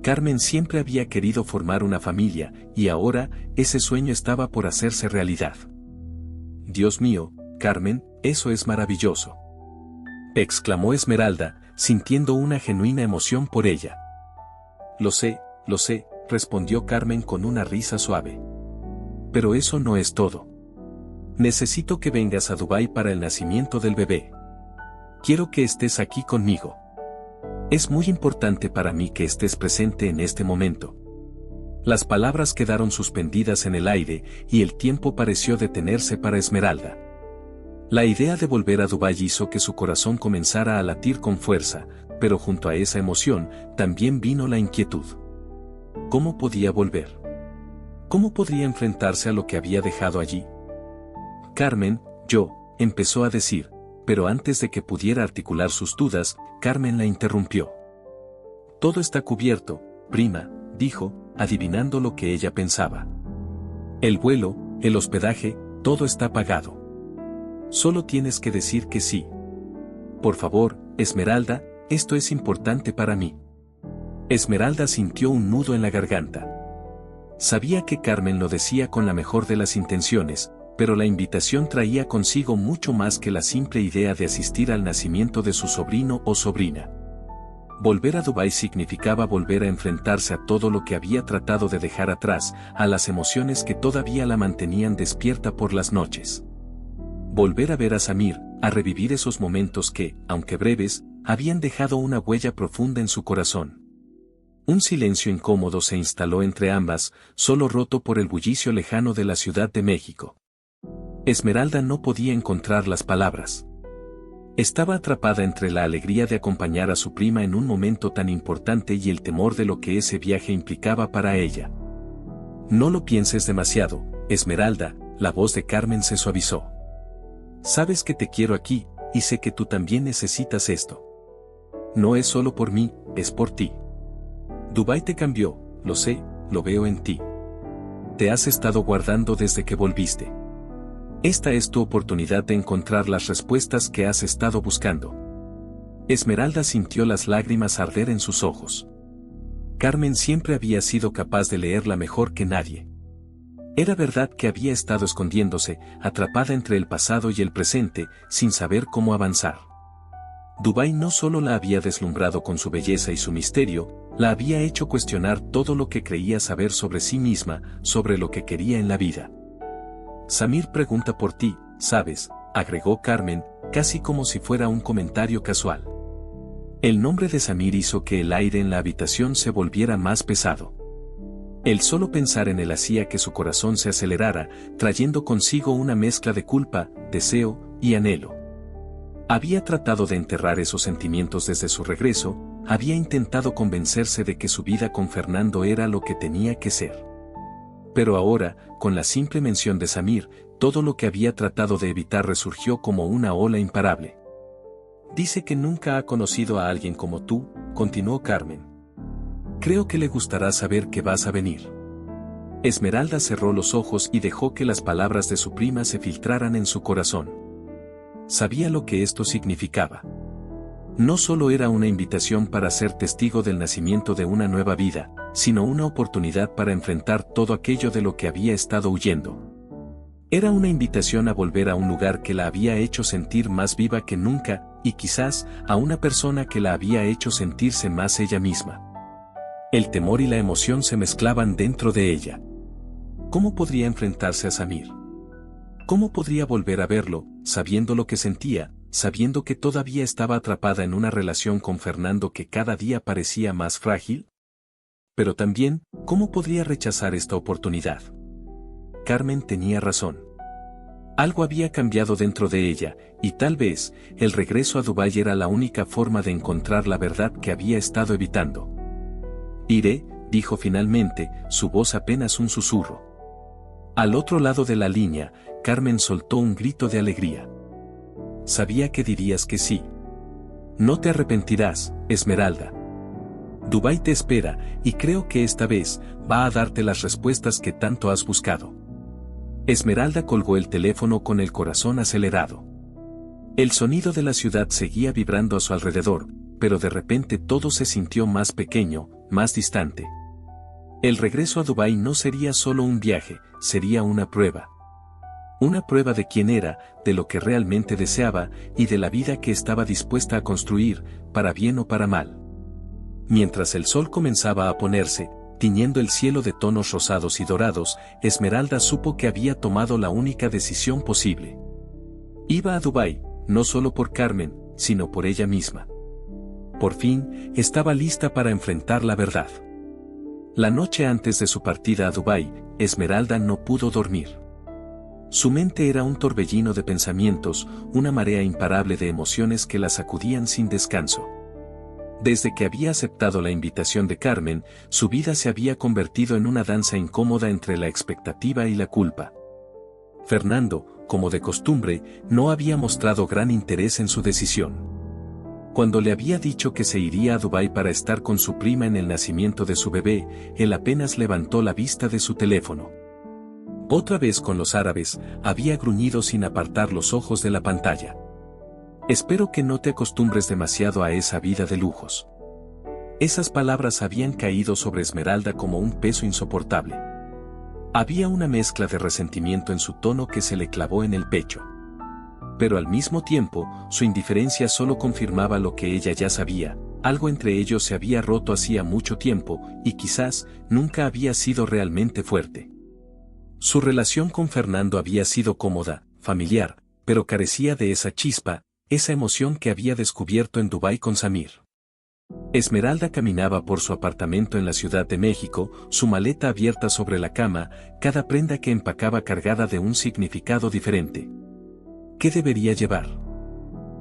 Carmen siempre había querido formar una familia, y ahora, ese sueño estaba por hacerse realidad. «Dios mío, Carmen, eso es maravilloso», exclamó Esmeralda, sintiendo una genuina emoción por ella. Lo sé», respondió Carmen con una risa suave. «Pero eso no es todo. Necesito que vengas a Dubái para el nacimiento del bebé. Quiero que estés aquí conmigo. Es muy importante para mí que estés presente en este momento». Las palabras quedaron suspendidas en el aire, y el tiempo pareció detenerse para Esmeralda. La idea de volver a Dubái hizo que su corazón comenzara a latir con fuerza, pero junto a esa emoción, también vino la inquietud. ¿Cómo podía volver? ¿Cómo podría enfrentarse a lo que había dejado allí? «Carmen, empezó a decir, pero antes de que pudiera articular sus dudas, Carmen la interrumpió. «Todo está cubierto, prima», dijo, adivinando lo que ella pensaba. «El vuelo, el hospedaje, todo está pagado. Solo tienes que decir que sí. Por favor, Esmeralda, esto es importante para mí». Esmeralda sintió un nudo en la garganta. Sabía que Carmen lo decía con la mejor de las intenciones, pero la invitación traía consigo mucho más que la simple idea de asistir al nacimiento de su sobrino o sobrina. Volver a Dubái significaba volver a enfrentarse a todo lo que había tratado de dejar atrás, a las emociones que todavía la mantenían despierta por las noches. Volver a ver a Samir, a revivir esos momentos que, aunque breves, habían dejado una huella profunda en su corazón. Un silencio incómodo se instaló entre ambas, solo roto por el bullicio lejano de la Ciudad de México. Esmeralda no podía encontrar las palabras. Estaba atrapada entre la alegría de acompañar a su prima en un momento tan importante y el temor de lo que ese viaje implicaba para ella. «No lo pienses demasiado, Esmeralda», la voz de Carmen se suavizó. «Sabes que te quiero aquí, y sé que tú también necesitas esto. No es solo por mí, es por ti. Dubái te cambió, lo sé, lo veo en ti. Te has estado guardando desde que volviste. Esta es tu oportunidad de encontrar las respuestas que has estado buscando». Esmeralda sintió las lágrimas arder en sus ojos. Carmen siempre había sido capaz de leerla mejor que nadie. Era verdad que había estado escondiéndose, atrapada entre el pasado y el presente, sin saber cómo avanzar. Dubái no solo la había deslumbrado con su belleza y su misterio, la había hecho cuestionar todo lo que creía saber sobre sí misma, sobre lo que quería en la vida. Samir pregunta por ti, ¿sabes?, agregó Carmen, casi como si fuera un comentario casual. El nombre de Samir hizo que el aire en la habitación se volviera más pesado. El solo pensar en él hacía que su corazón se acelerara, trayendo consigo una mezcla de culpa, deseo y anhelo. Había tratado de enterrar esos sentimientos desde su regreso, había intentado convencerse de que su vida con Fernando era lo que tenía que ser. Pero ahora, con la simple mención de Samir, todo lo que había tratado de evitar resurgió como una ola imparable. Dice que nunca ha conocido a alguien como tú, continuó Carmen. Creo que le gustará saber que vas a venir. Esmeralda cerró los ojos y dejó que las palabras de su prima se filtraran en su corazón. Sabía lo que esto significaba. No solo era una invitación para ser testigo del nacimiento de una nueva vida, sino una oportunidad para enfrentar todo aquello de lo que había estado huyendo. Era una invitación a volver a un lugar que la había hecho sentir más viva que nunca, y quizás a una persona que la había hecho sentirse más ella misma. El temor y la emoción se mezclaban dentro de ella. ¿Cómo podría enfrentarse a Samir? ¿Cómo podría volver a verlo, sabiendo lo que sentía, sabiendo que todavía estaba atrapada en una relación con Fernando que cada día parecía más frágil? Pero también, ¿cómo podría rechazar esta oportunidad? Carmen tenía razón. Algo había cambiado dentro de ella, y tal vez, el regreso a Dubái era la única forma de encontrar la verdad que había estado evitando. Iré, dijo finalmente, su voz apenas un susurro. Al otro lado de la línea, Carmen soltó un grito de alegría. Sabía que dirías que sí. No te arrepentirás, Esmeralda. Dubái te espera, y creo que esta vez, va a darte las respuestas que tanto has buscado. Esmeralda colgó el teléfono con el corazón acelerado. El sonido de la ciudad seguía vibrando a su alrededor, pero de repente todo se sintió más pequeño, más distante. El regreso a Dubái no sería solo un viaje, sería una prueba. Una prueba de quién era, de lo que realmente deseaba, y de la vida que estaba dispuesta a construir, para bien o para mal. Mientras el sol comenzaba a ponerse, tiñendo el cielo de tonos rosados y dorados, Esmeralda supo que había tomado la única decisión posible. Iba a Dubái, no solo por Carmen, sino por ella misma. Por fin, estaba lista para enfrentar la verdad. La noche antes de su partida a Dubái, Esmeralda no pudo dormir. Su mente era un torbellino de pensamientos, una marea imparable de emociones que la sacudían sin descanso. Desde que había aceptado la invitación de Carmen, su vida se había convertido en una danza incómoda entre la expectativa y la culpa. Fernando, como de costumbre, no había mostrado gran interés en su decisión. Cuando le había dicho que se iría a Dubái para estar con su prima en el nacimiento de su bebé, él apenas levantó la vista de su teléfono. Otra vez con los árabes, había gruñido sin apartar los ojos de la pantalla. Espero que no te acostumbres demasiado a esa vida de lujos. Esas palabras habían caído sobre Esmeralda como un peso insoportable. Había una mezcla de resentimiento en su tono que se le clavó en el pecho. Pero al mismo tiempo, su indiferencia solo confirmaba lo que ella ya sabía, algo entre ellos se había roto hacía mucho tiempo, y quizás, nunca había sido realmente fuerte. Su relación con Fernando había sido cómoda, familiar, pero carecía de esa chispa, esa emoción que había descubierto en Dubái con Samir. Esmeralda caminaba por su apartamento en la Ciudad de México, su maleta abierta sobre la cama, cada prenda que empacaba cargada de un significado diferente. ¿Qué debería llevar?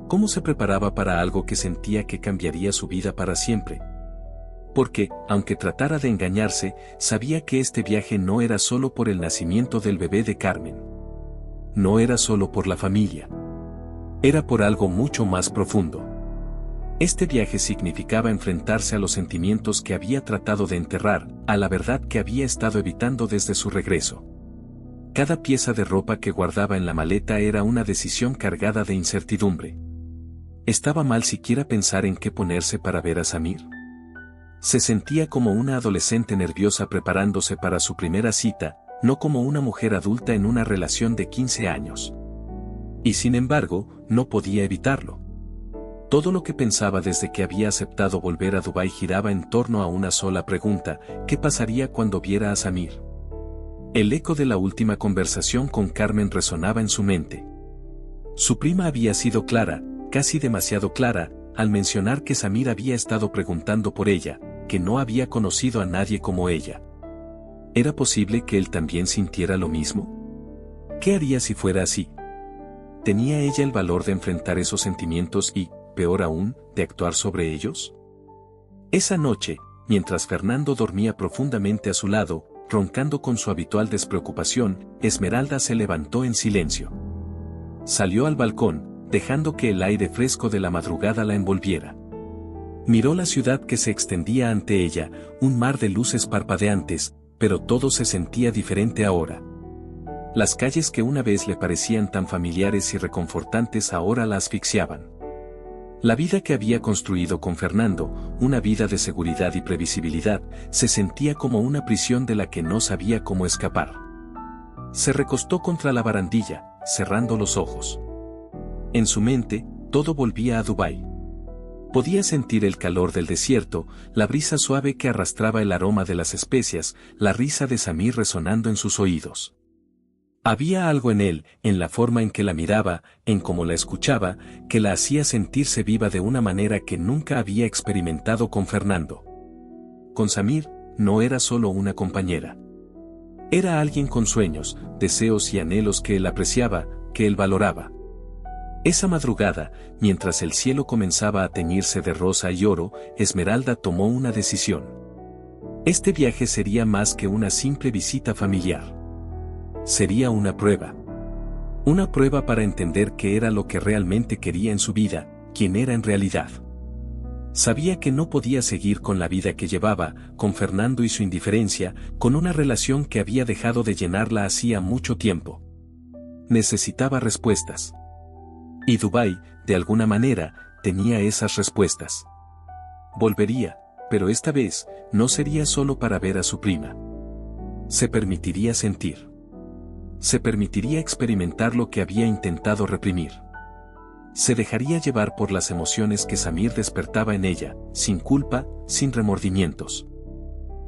¿Cómo se preparaba para algo que sentía que cambiaría su vida para siempre? Porque, aunque tratara de engañarse, sabía que este viaje no era solo por el nacimiento del bebé de Carmen. No era solo por la familia. Era por algo mucho más profundo. Este viaje significaba enfrentarse a los sentimientos que había tratado de enterrar, a la verdad que había estado evitando desde su regreso. Cada pieza de ropa que guardaba en la maleta era una decisión cargada de incertidumbre. ¿Estaba mal siquiera pensar en qué ponerse para ver a Samir? Se sentía como una adolescente nerviosa preparándose para su primera cita, no como una mujer adulta en una relación de 15 años. Y sin embargo, no podía evitarlo. Todo lo que pensaba desde que había aceptado volver a Dubái giraba en torno a una sola pregunta: ¿qué pasaría cuando viera a Samir? El eco de la última conversación con Carmen resonaba en su mente. Su prima había sido clara, casi demasiado clara, al mencionar que Samir había estado preguntando por ella, que no había conocido a nadie como ella. ¿Era posible que él también sintiera lo mismo? ¿Qué haría si fuera así? ¿Tenía ella el valor de enfrentar esos sentimientos y, peor aún, de actuar sobre ellos? Esa noche, mientras Fernando dormía profundamente a su lado, roncando con su habitual despreocupación, Esmeralda se levantó en silencio. Salió al balcón, dejando que el aire fresco de la madrugada la envolviera. Miró la ciudad que se extendía ante ella, un mar de luces parpadeantes, pero todo se sentía diferente ahora. Las calles que una vez le parecían tan familiares y reconfortantes ahora la asfixiaban. La vida que había construido con Fernando, una vida de seguridad y previsibilidad, se sentía como una prisión de la que no sabía cómo escapar. Se recostó contra la barandilla, cerrando los ojos. En su mente, todo volvía a Dubái. Podía sentir el calor del desierto, la brisa suave que arrastraba el aroma de las especias, la risa de Samir resonando en sus oídos. Había algo en él, en la forma en que la miraba, en cómo la escuchaba, que la hacía sentirse viva de una manera que nunca había experimentado con Fernando. Con Samir, no era solo una compañera. Era alguien con sueños, deseos y anhelos que él apreciaba, que él valoraba. Esa madrugada, mientras el cielo comenzaba a teñirse de rosa y oro, Esmeralda tomó una decisión. Este viaje sería más que una simple visita familiar. Sería una prueba. Una prueba para entender qué era lo que realmente quería en su vida, quién era en realidad. Sabía que no podía seguir con la vida que llevaba, con Fernando y su indiferencia, con una relación que había dejado de llenarla hacía mucho tiempo. Necesitaba respuestas. Y Dubái, de alguna manera, tenía esas respuestas. Volvería, pero esta vez, no sería solo para ver a su prima. Se permitiría sentir. Se permitiría experimentar lo que había intentado reprimir. Se dejaría llevar por las emociones que Samir despertaba en ella, sin culpa, sin remordimientos.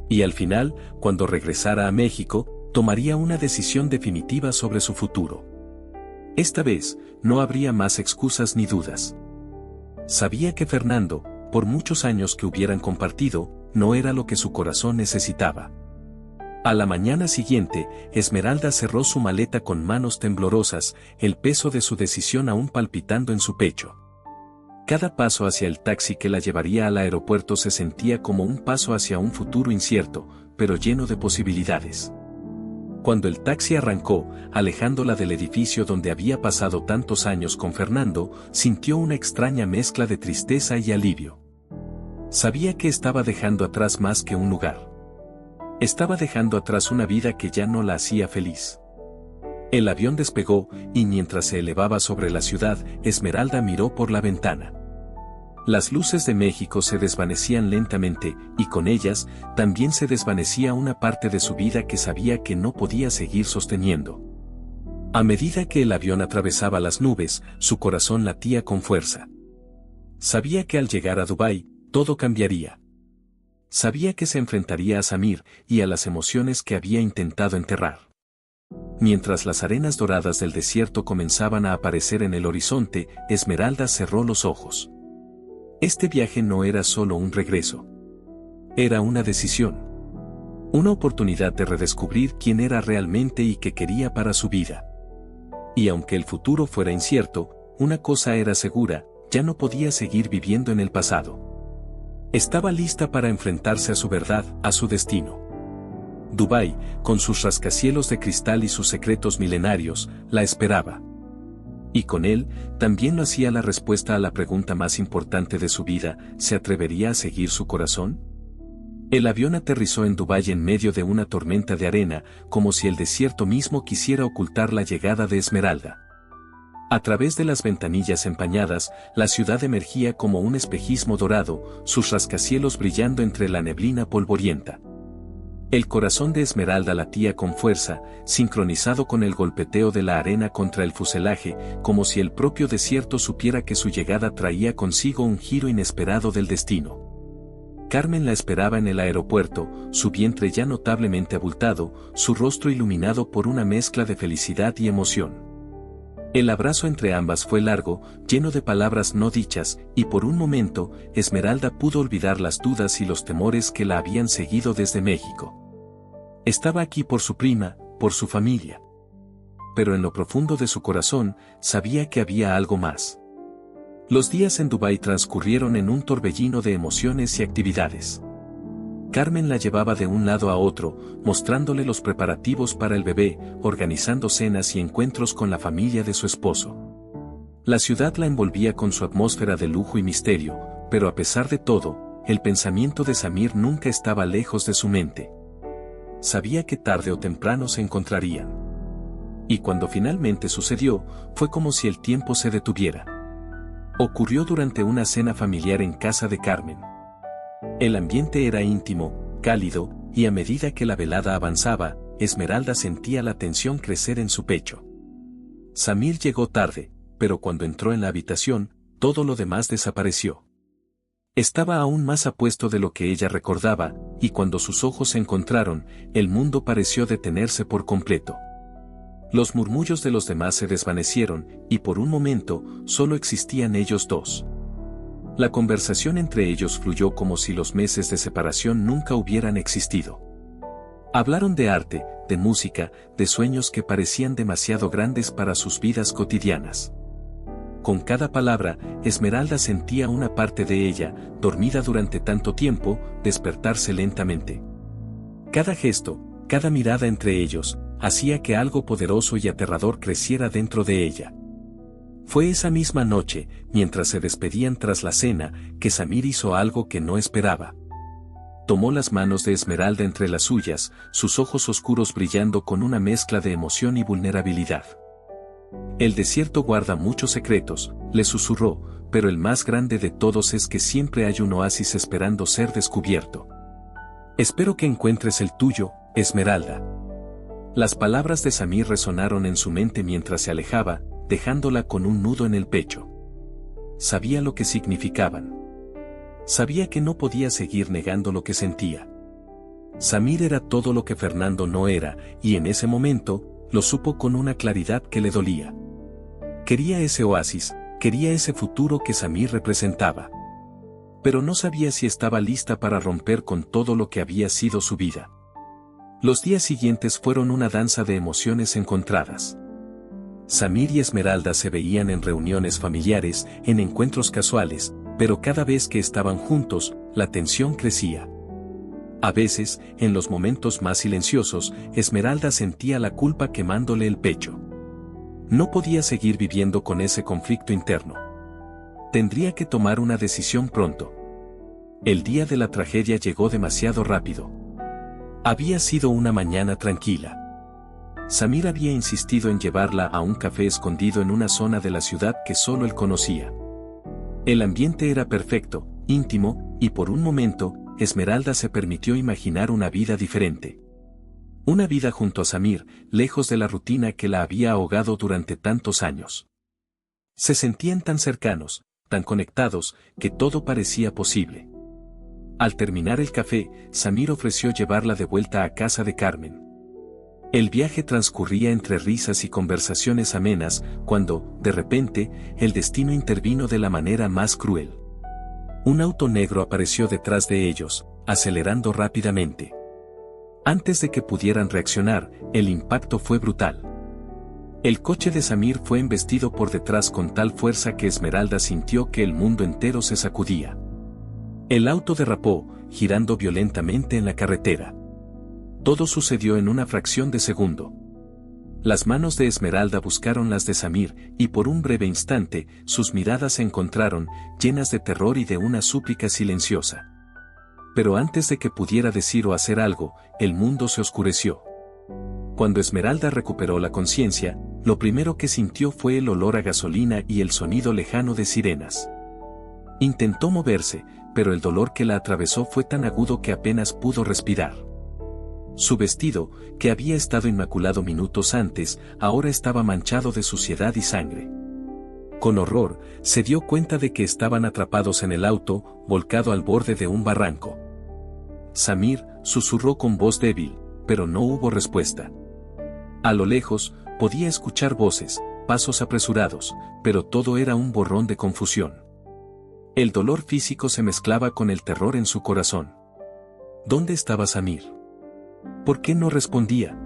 Y al final, cuando regresara a México, tomaría una decisión definitiva sobre su futuro. Esta vez, no habría más excusas ni dudas. Sabía que Fernando, por muchos años que hubieran compartido, no era lo que su corazón necesitaba. A la mañana siguiente, Esmeralda cerró su maleta con manos temblorosas, el peso de su decisión aún palpitando en su pecho. Cada paso hacia el taxi que la llevaría al aeropuerto se sentía como un paso hacia un futuro incierto, pero lleno de posibilidades. Cuando el taxi arrancó, alejándola del edificio donde había pasado tantos años con Fernando, sintió una extraña mezcla de tristeza y alivio. Sabía que estaba dejando atrás más que un lugar. Estaba dejando atrás una vida que ya no la hacía feliz. El avión despegó, y mientras se elevaba sobre la ciudad, Esmeralda miró por la ventana. Las luces de México se desvanecían lentamente, y con ellas, también se desvanecía una parte de su vida que sabía que no podía seguir sosteniendo. A medida que el avión atravesaba las nubes, su corazón latía con fuerza. Sabía que al llegar a Dubái, todo cambiaría. Sabía que se enfrentaría a Samir y a las emociones que había intentado enterrar. Mientras las arenas doradas del desierto comenzaban a aparecer en el horizonte, Esmeralda cerró los ojos. Este viaje no era solo un regreso. Era una decisión. Una oportunidad de redescubrir quién era realmente y qué quería para su vida. Y aunque el futuro fuera incierto, una cosa era segura: ya no podía seguir viviendo en el pasado. Estaba lista para enfrentarse a su verdad, a su destino. Dubái, con sus rascacielos de cristal y sus secretos milenarios, la esperaba. Y con él, también lo hacía la respuesta a la pregunta más importante de su vida: ¿se atrevería a seguir su corazón? El avión aterrizó en Dubái en medio de una tormenta de arena, como si el desierto mismo quisiera ocultar la llegada de Esmeralda. A través de las ventanillas empañadas, la ciudad emergía como un espejismo dorado, sus rascacielos brillando entre la neblina polvorienta. El corazón de Esmeralda latía con fuerza, sincronizado con el golpeteo de la arena contra el fuselaje, como si el propio desierto supiera que su llegada traía consigo un giro inesperado del destino. Carmen la esperaba en el aeropuerto, su vientre ya notablemente abultado, su rostro iluminado por una mezcla de felicidad y emoción. El abrazo entre ambas fue largo, lleno de palabras no dichas, y por un momento, Esmeralda pudo olvidar las dudas y los temores que la habían seguido desde México. Estaba aquí por su prima, por su familia. Pero en lo profundo de su corazón, sabía que había algo más. Los días en Dubái transcurrieron en un torbellino de emociones y actividades. Carmen la llevaba de un lado a otro, mostrándole los preparativos para el bebé, organizando cenas y encuentros con la familia de su esposo. La ciudad la envolvía con su atmósfera de lujo y misterio, pero a pesar de todo, el pensamiento de Samir nunca estaba lejos de su mente. Sabía que tarde o temprano se encontrarían. Y cuando finalmente sucedió, fue como si el tiempo se detuviera. Ocurrió durante una cena familiar en casa de Carmen. El ambiente era íntimo, cálido, y a medida que la velada avanzaba, Esmeralda sentía la tensión crecer en su pecho. Samir llegó tarde, pero cuando entró en la habitación, todo lo demás desapareció. Estaba aún más apuesto de lo que ella recordaba, y cuando sus ojos se encontraron, el mundo pareció detenerse por completo. Los murmullos de los demás se desvanecieron, y por un momento, solo existían ellos dos. La conversación entre ellos fluyó como si los meses de separación nunca hubieran existido. Hablaron de arte, de música, de sueños que parecían demasiado grandes para sus vidas cotidianas. Con cada palabra, Esmeralda sentía una parte de ella, dormida durante tanto tiempo, despertarse lentamente. Cada gesto, cada mirada entre ellos, hacía que algo poderoso y aterrador creciera dentro de ella. Fue esa misma noche, mientras se despedían tras la cena, que Samir hizo algo que no esperaba. Tomó las manos de Esmeralda entre las suyas, sus ojos oscuros brillando con una mezcla de emoción y vulnerabilidad. El desierto guarda muchos secretos, le susurró, pero el más grande de todos es que siempre hay un oasis esperando ser descubierto. Espero que encuentres el tuyo, Esmeralda. Las palabras de Samir resonaron en su mente mientras se alejaba, dejándola con un nudo en el pecho. Sabía lo que significaban. Sabía que no podía seguir negando lo que sentía. Samir era todo lo que Fernando no era, y en ese momento, lo supo con una claridad que le dolía. Quería ese oasis, quería ese futuro que Samir representaba. Pero no sabía si estaba lista para romper con todo lo que había sido su vida. Los días siguientes fueron una danza de emociones encontradas. Samir y Esmeralda se veían en reuniones familiares, en encuentros casuales, pero cada vez que estaban juntos, la tensión crecía. A veces, en los momentos más silenciosos, Esmeralda sentía la culpa quemándole el pecho. No podía seguir viviendo con ese conflicto interno. Tendría que tomar una decisión pronto. El día de la tragedia llegó demasiado rápido. Había sido una mañana tranquila. Samir había insistido en llevarla a un café escondido en una zona de la ciudad que solo él conocía. El ambiente era perfecto, íntimo, y por un momento, Esmeralda se permitió imaginar una vida diferente. Una vida junto a Samir, lejos de la rutina que la había ahogado durante tantos años. Se sentían tan cercanos, tan conectados, que todo parecía posible. Al terminar el café, Samir ofreció llevarla de vuelta a casa de Carmen. El viaje transcurría entre risas y conversaciones amenas, cuando, de repente, el destino intervino de la manera más cruel. Un auto negro apareció detrás de ellos, acelerando rápidamente. Antes de que pudieran reaccionar, el impacto fue brutal. El coche de Samir fue embestido por detrás con tal fuerza que Esmeralda sintió que el mundo entero se sacudía. El auto derrapó, girando violentamente en la carretera. Todo sucedió en una fracción de segundo. Las manos de Esmeralda buscaron las de Samir, y por un breve instante, sus miradas se encontraron, llenas de terror y de una súplica silenciosa. Pero antes de que pudiera decir o hacer algo, el mundo se oscureció. Cuando Esmeralda recuperó la conciencia, lo primero que sintió fue el olor a gasolina y el sonido lejano de sirenas. Intentó moverse, pero el dolor que la atravesó fue tan agudo que apenas pudo respirar. Su vestido, que había estado inmaculado minutos antes, ahora estaba manchado de suciedad y sangre. Con horror, se dio cuenta de que estaban atrapados en el auto, volcado al borde de un barranco. Samir susurró con voz débil, pero no hubo respuesta. A lo lejos, podía escuchar voces, pasos apresurados, pero todo era un borrón de confusión. El dolor físico se mezclaba con el terror en su corazón. ¿Dónde estaba Samir? ¿Por qué no respondía?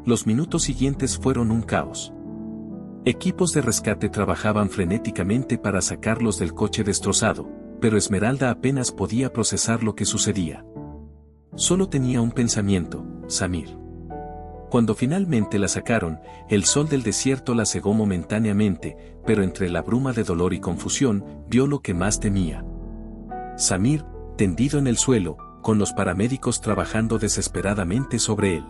Los minutos siguientes fueron un caos. Equipos de rescate trabajaban frenéticamente para sacarlos del coche destrozado, pero Esmeralda apenas podía procesar lo que sucedía. Solo tenía un pensamiento: Samir. Cuando finalmente la sacaron, el sol del desierto la cegó momentáneamente, pero entre la bruma de dolor y confusión, vio lo que más temía. Samir, tendido en el suelo, con los paramédicos trabajando desesperadamente sobre él.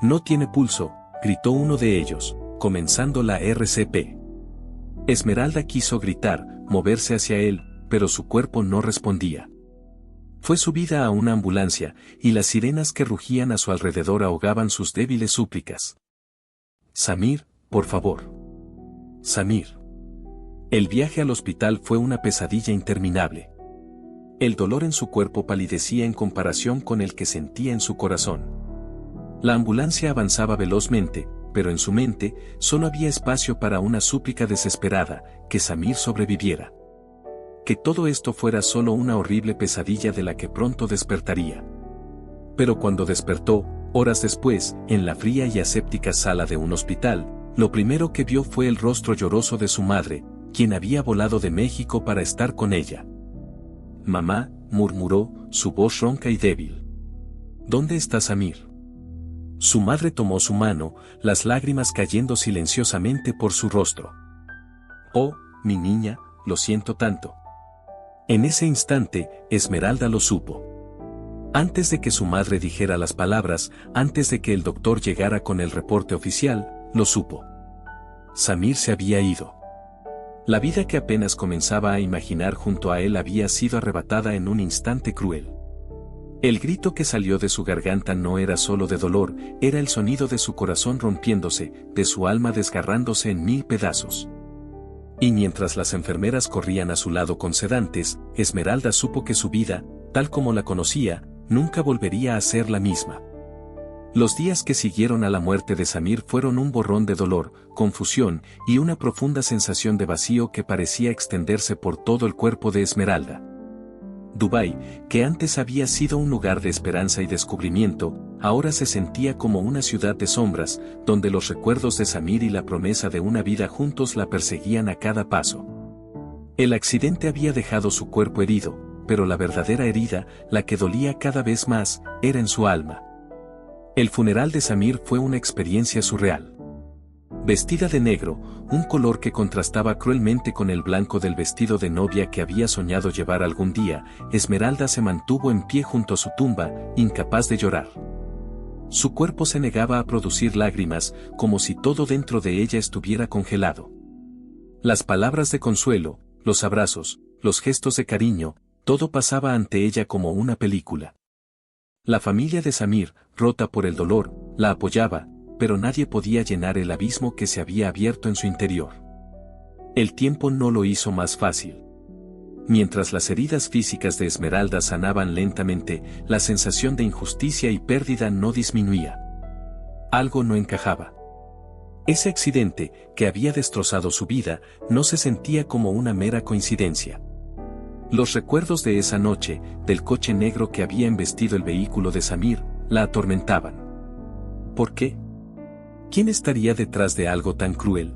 «No tiene pulso», gritó uno de ellos, comenzando la RCP. Esmeralda quiso gritar, moverse hacia él, pero su cuerpo no respondía. Fue subida a una ambulancia, y las sirenas que rugían a su alrededor ahogaban sus débiles súplicas. «Samir, por favor. Samir». El viaje al hospital fue una pesadilla interminable. El dolor en su cuerpo palidecía en comparación con el que sentía en su corazón. La ambulancia avanzaba velozmente, pero en su mente solo había espacio para una súplica desesperada: que Samir sobreviviera. Que todo esto fuera solo una horrible pesadilla de la que pronto despertaría. Pero cuando despertó, horas después, en la fría y aséptica sala de un hospital, lo primero que vio fue el rostro lloroso de su madre, quien había volado de México para estar con ella. «Mamá», murmuró, su voz ronca y débil. «¿Dónde está Samir?». Su madre tomó su mano, las lágrimas cayendo silenciosamente por su rostro. «Oh, mi niña, lo siento tanto». En ese instante, Esmeralda lo supo. Antes de que su madre dijera las palabras, antes de que el doctor llegara con el reporte oficial, lo supo. Samir se había ido. La vida que apenas comenzaba a imaginar junto a él había sido arrebatada en un instante cruel. El grito que salió de su garganta no era solo de dolor, era el sonido de su corazón rompiéndose, de su alma desgarrándose en 1000 pedazos. Y mientras las enfermeras corrían a su lado con sedantes, Esmeralda supo que su vida, tal como la conocía, nunca volvería a ser la misma. Los días que siguieron a la muerte de Samir fueron un borrón de dolor, confusión y una profunda sensación de vacío que parecía extenderse por todo el cuerpo de Esmeralda. Dubái, que antes había sido un lugar de esperanza y descubrimiento, ahora se sentía como una ciudad de sombras, donde los recuerdos de Samir y la promesa de una vida juntos la perseguían a cada paso. El accidente había dejado su cuerpo herido, pero la verdadera herida, la que dolía cada vez más, era en su alma. El funeral de Samir fue una experiencia surreal. Vestida de negro, un color que contrastaba cruelmente con el blanco del vestido de novia que había soñado llevar algún día, Esmeralda se mantuvo en pie junto a su tumba, incapaz de llorar. Su cuerpo se negaba a producir lágrimas, como si todo dentro de ella estuviera congelado. Las palabras de consuelo, los abrazos, los gestos de cariño, todo pasaba ante ella como una película. La familia de Samir, rota por el dolor, la apoyaba, pero nadie podía llenar el abismo que se había abierto en su interior. El tiempo no lo hizo más fácil. Mientras las heridas físicas de Esmeralda sanaban lentamente, la sensación de injusticia y pérdida no disminuía. Algo no encajaba. Ese accidente, que había destrozado su vida, no se sentía como una mera coincidencia. Los recuerdos de esa noche, del coche negro que había embestido el vehículo de Samir, la atormentaban. ¿Por qué? ¿Quién estaría detrás de algo tan cruel?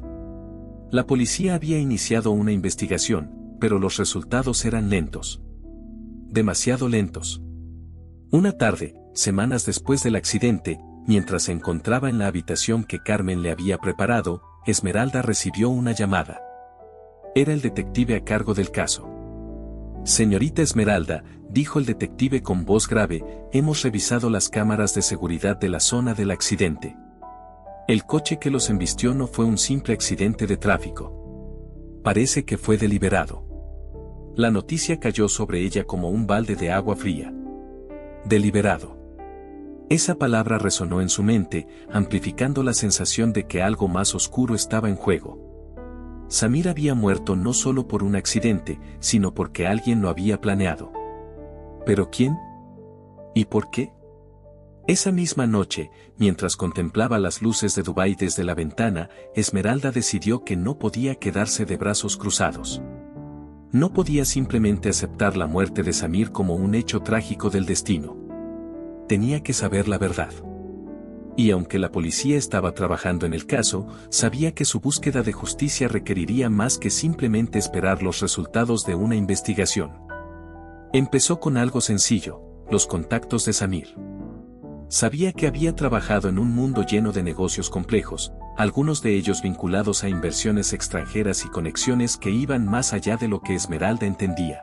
La policía había iniciado una investigación, pero los resultados eran lentos. Demasiado lentos. Una tarde, semanas después del accidente, mientras se encontraba en la habitación que Carmen le había preparado, Esmeralda recibió una llamada. Era el detective a cargo del caso. «Señorita Esmeralda», dijo el detective con voz grave, «hemos revisado las cámaras de seguridad de la zona del accidente. El coche que los embistió no fue un simple accidente de tráfico. Parece que fue deliberado». La noticia cayó sobre ella como un balde de agua fría. Deliberado. Esa palabra resonó en su mente, amplificando la sensación de que algo más oscuro estaba en juego. Samir había muerto no solo por un accidente, sino porque alguien lo había planeado. ¿Pero quién? ¿Y por qué? Esa misma noche, mientras contemplaba las luces de Dubái desde la ventana, Esmeralda decidió que no podía quedarse de brazos cruzados. No podía simplemente aceptar la muerte de Samir como un hecho trágico del destino. Tenía que saber la verdad. Y aunque la policía estaba trabajando en el caso, sabía que su búsqueda de justicia requeriría más que simplemente esperar los resultados de una investigación. Empezó con algo sencillo, los contactos de Samir. Sabía que había trabajado en un mundo lleno de negocios complejos, algunos de ellos vinculados a inversiones extranjeras y conexiones que iban más allá de lo que Esmeralda entendía.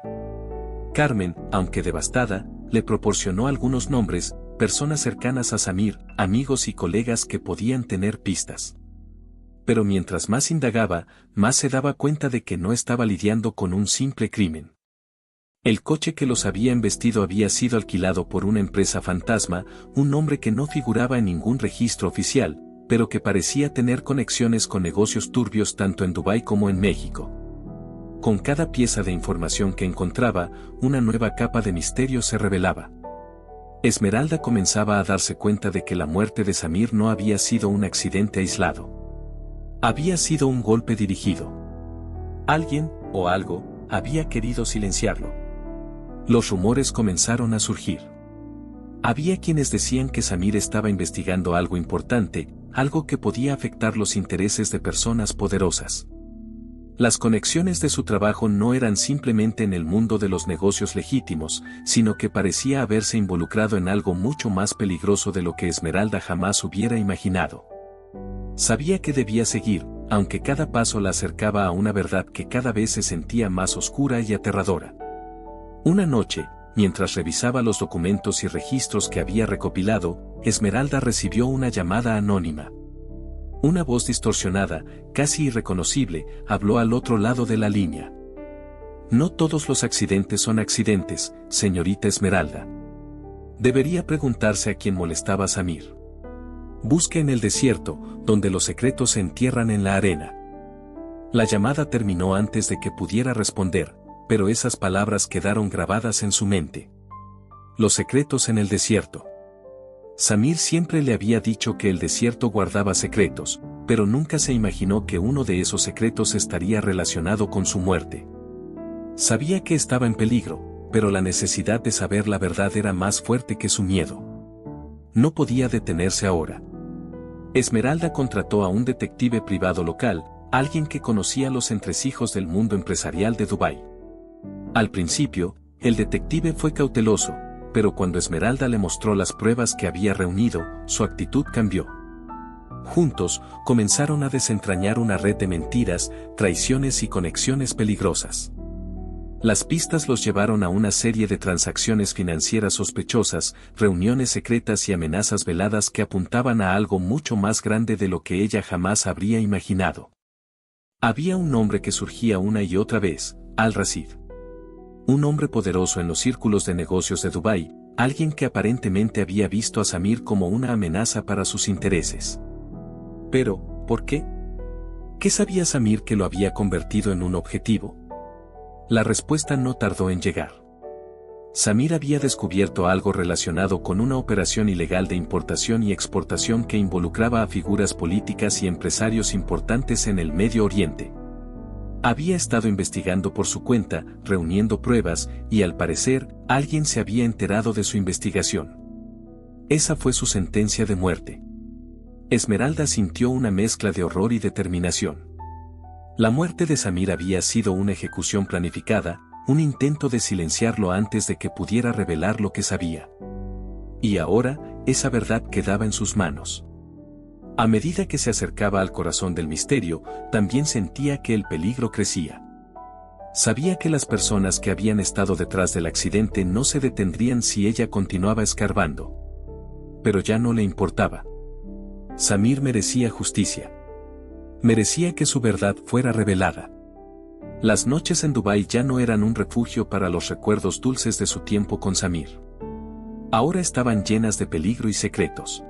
Carmen, aunque devastada, le proporcionó algunos nombres, personas cercanas a Samir, amigos y colegas que podían tener pistas. Pero mientras más indagaba, más se daba cuenta de que no estaba lidiando con un simple crimen. El coche que los había embestido había sido alquilado por una empresa fantasma, un nombre que no figuraba en ningún registro oficial, pero que parecía tener conexiones con negocios turbios tanto en Dubái como en México. Con cada pieza de información que encontraba, una nueva capa de misterio se revelaba. Esmeralda comenzaba a darse cuenta de que la muerte de Samir no había sido un accidente aislado. Había sido un golpe dirigido. Alguien, o algo, había querido silenciarlo. Los rumores comenzaron a surgir. Había quienes decían que Samir estaba investigando algo importante, algo que podía afectar los intereses de personas poderosas. Las conexiones de su trabajo no eran simplemente en el mundo de los negocios legítimos, sino que parecía haberse involucrado en algo mucho más peligroso de lo que Esmeralda jamás hubiera imaginado. Sabía que debía seguir, aunque cada paso la acercaba a una verdad que cada vez se sentía más oscura y aterradora. Una noche, mientras revisaba los documentos y registros que había recopilado, Esmeralda recibió una llamada anónima. Una voz distorsionada, casi irreconocible, habló al otro lado de la línea. No todos los accidentes son accidentes, señorita Esmeralda. Debería preguntarse a quién molestaba a Samir. Busque en el desierto, donde los secretos se entierran en la arena. La llamada terminó antes de que pudiera responder, pero esas palabras quedaron grabadas en su mente. Los secretos en el desierto. Samir siempre le había dicho que el desierto guardaba secretos, pero nunca se imaginó que uno de esos secretos estaría relacionado con su muerte. Sabía que estaba en peligro, pero la necesidad de saber la verdad era más fuerte que su miedo. No podía detenerse ahora. Esmeralda contrató a un detective privado local, alguien que conocía los entresijos del mundo empresarial de Dubái. Al principio, el detective fue cauteloso, pero cuando Esmeralda le mostró las pruebas que había reunido, su actitud cambió. Juntos, comenzaron a desentrañar una red de mentiras, traiciones y conexiones peligrosas. Las pistas los llevaron a una serie de transacciones financieras sospechosas, reuniones secretas y amenazas veladas que apuntaban a algo mucho más grande de lo que ella jamás habría imaginado. Había un nombre que surgía una y otra vez, Al-Rashid. Un hombre poderoso en los círculos de negocios de Dubái, alguien que aparentemente había visto a Samir como una amenaza para sus intereses. Pero, ¿por qué? ¿Qué sabía Samir que lo había convertido en un objetivo? La respuesta no tardó en llegar. Samir había descubierto algo relacionado con una operación ilegal de importación y exportación que involucraba a figuras políticas y empresarios importantes en el Medio Oriente. Había estado investigando por su cuenta, reuniendo pruebas, y al parecer, alguien se había enterado de su investigación. Esa fue su sentencia de muerte. Esmeralda sintió una mezcla de horror y determinación. La muerte de Samir había sido una ejecución planificada, un intento de silenciarlo antes de que pudiera revelar lo que sabía. Y ahora, esa verdad quedaba en sus manos. A medida que se acercaba al corazón del misterio, también sentía que el peligro crecía. Sabía que las personas que habían estado detrás del accidente no se detendrían si ella continuaba escarbando. Pero ya no le importaba. Samir merecía justicia. Merecía que su verdad fuera revelada. Las noches en Dubái ya no eran un refugio para los recuerdos dulces de su tiempo con Samir. Ahora estaban llenas de peligro y secretos.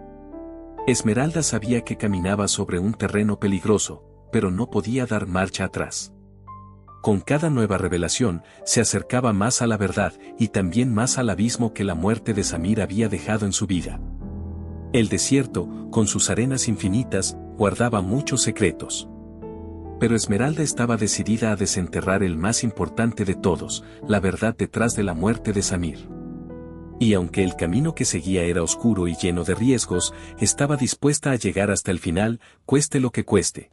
Esmeralda sabía que caminaba sobre un terreno peligroso, pero no podía dar marcha atrás. Con cada nueva revelación, se acercaba más a la verdad y también más al abismo que la muerte de Samir había dejado en su vida. El desierto, con sus arenas infinitas, guardaba muchos secretos. Pero Esmeralda estaba decidida a desenterrar el más importante de todos, la verdad detrás de la muerte de Samir. Y aunque el camino que seguía era oscuro y lleno de riesgos, estaba dispuesta a llegar hasta el final, cueste lo que cueste.